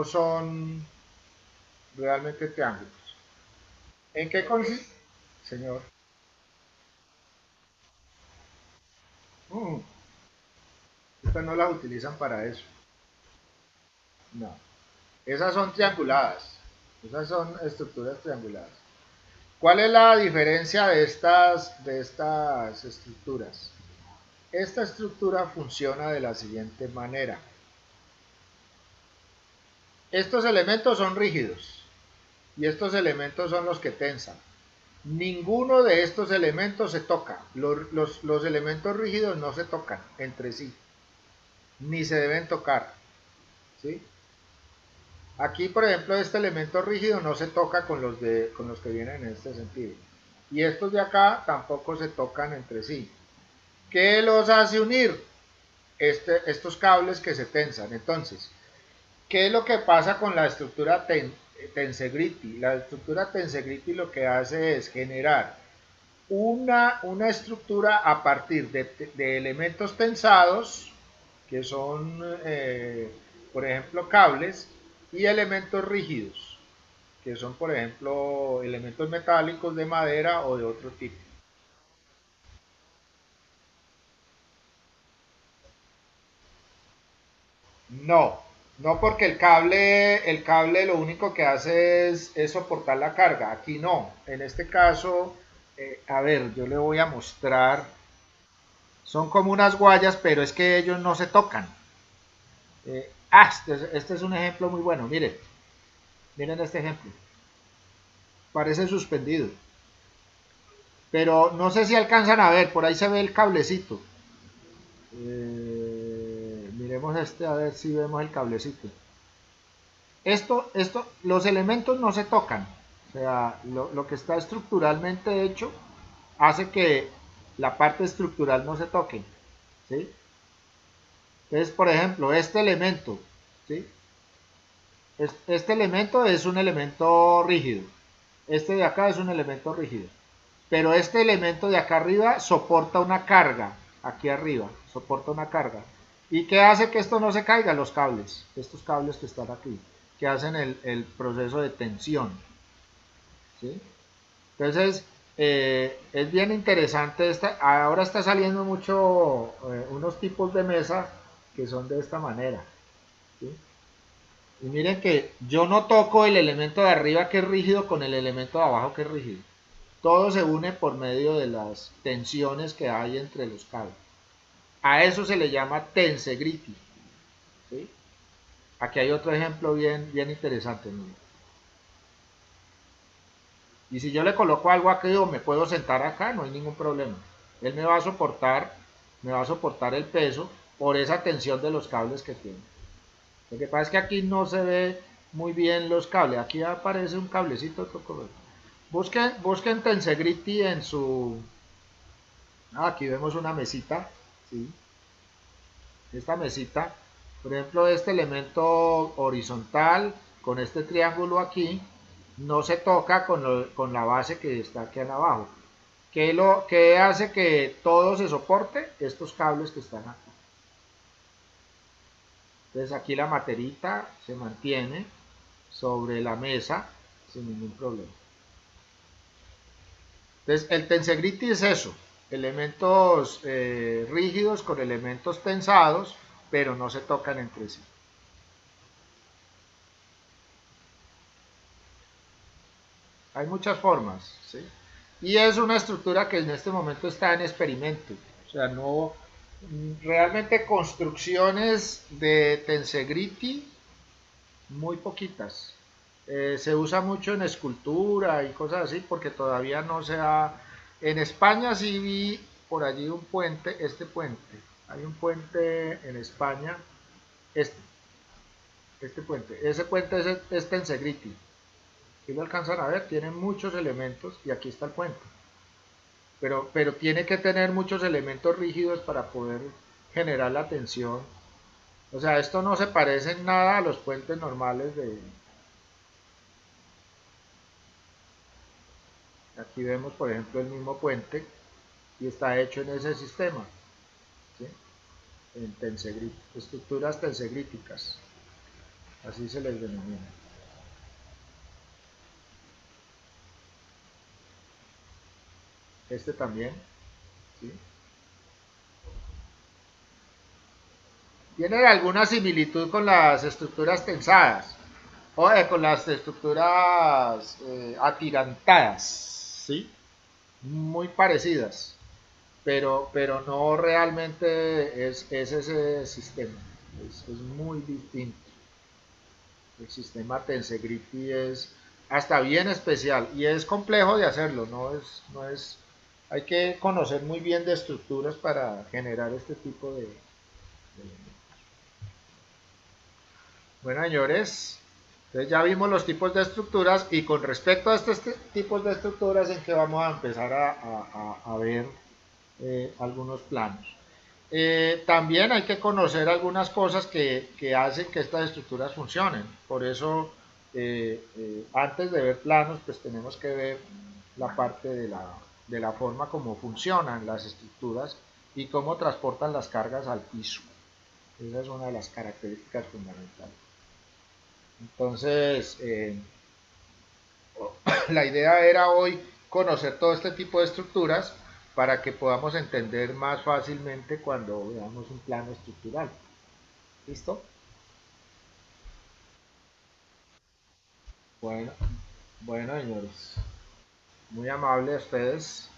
son realmente triángulos. ¿En qué consiste? Señor. Mm, Estas no las utilizan para eso. No. Esas son trianguladas. Esas son estructuras trianguladas. ¿Cuál es la diferencia de estas estructuras? Esta estructura funciona de la siguiente manera. Estos elementos son rígidos y estos elementos son los que tensan. Ninguno de estos elementos se toca. Los elementos rígidos no se tocan entre sí, ni se deben tocar. ¿Sí? Aquí, por ejemplo, este elemento rígido no se toca con los que vienen en este sentido. Y estos de acá tampoco se tocan entre sí. ¿Qué los hace unir? Estos cables que se tensan. Entonces, ¿qué es lo que pasa con la estructura tensegrity? La estructura tensegrity lo que hace es generar una estructura a partir de elementos tensados, que son, por ejemplo, cables, y elementos rígidos, que son, por ejemplo, elementos metálicos de madera o de otro tipo. No, no porque el cable lo único que hace es soportar la carga. Aquí no. En este caso, a ver, yo le voy a mostrar. Son como unas guayas, pero es que ellos no se tocan. Este es un ejemplo muy bueno. Miren, miren este ejemplo. Parece suspendido. Pero no sé si alcanzan a ver, por ahí se ve el cablecito. Miremos este a ver si vemos el cablecito. Los elementos no se tocan. O sea, lo que está estructuralmente hecho hace que la parte estructural no se toque. ¿Sí? Entonces, por ejemplo, este elemento, ¿sí? Este elemento es un elemento rígido. Este de acá es un elemento rígido. Pero este elemento de acá arriba soporta una carga. Aquí arriba, soporta una carga. ¿Y qué hace que esto no se caiga? Los cables. Estos cables que están aquí. Que hacen el proceso de tensión. ¿Sí? Entonces, es bien interesante. Ahora está saliendo mucho unos tipos de mesa que son de esta manera. ¿Sí? Y miren que yo no toco el elemento de arriba que es rígido con el elemento de abajo que es rígido. Todo se une por medio de las tensiones que hay entre los cables. A eso se le llama tensegrity. ¿Sí? Aquí hay otro ejemplo bien interesante. Miren. Y si yo le coloco algo aquí o me puedo sentar acá, no hay ningún problema. Él me va a soportar el peso por esa tensión de los cables que tiene. Lo que pasa es que aquí no se ve muy bien los cables. Aquí aparece un cablecito de otro color. Busquen Tensegrity en su... aquí vemos una mesita. ¿Sí? Esta mesita. Por ejemplo, este elemento horizontal con este triángulo aquí no se toca con la base que está aquí en abajo. ¿Qué hace que todo se soporte? Estos cables que están aquí. Entonces aquí la materita se mantiene sobre la mesa sin ningún problema. Entonces el tensegrity es eso, elementos rígidos con elementos tensados, pero no se tocan entre sí. Hay muchas formas, ¿sí? Y es una estructura que en este momento está en experimento. O sea, no, realmente construcciones de tensegrity, muy poquitas. Se usa mucho en escultura y cosas así porque todavía no se ha... En España sí vi por allí un puente, este puente. Hay un puente en España, este, este puente. Ese puente es Tensegrity. Si lo alcanzan a ver, tiene muchos elementos y aquí está el puente. Pero tiene que tener muchos elementos rígidos para poder generar la tensión. O sea, esto no se parece en nada a los puentes normales de... Aquí vemos, por ejemplo, el mismo puente y está hecho en ese sistema, ¿sí? En estructuras tensegríticas, así se les denomina. Este también, ¿sí? Tienen alguna similitud con las estructuras tensadas o con las estructuras atirantadas. ¿sí? Muy parecidas, pero no realmente es ese sistema, es muy distinto. El sistema Tensegrity es hasta bien especial y es complejo de hacerlo, hay que conocer muy bien de estructuras para generar este tipo de. Bueno, señores, entonces ya vimos los tipos de estructuras y con respecto a estos tipos de estructuras en que vamos a empezar a ver algunos planos. También hay que conocer algunas cosas que hacen que estas estructuras funcionen. Por eso, antes de ver planos, pues tenemos que ver la parte de la forma como funcionan las estructuras y cómo transportan las cargas al piso. Esa es una de las características fundamentales. Entonces, la idea era hoy conocer todo este tipo de estructuras para que podamos entender más fácilmente cuando veamos un plano estructural. ¿Listo? Bueno, bueno, señores. Muy amable a ustedes.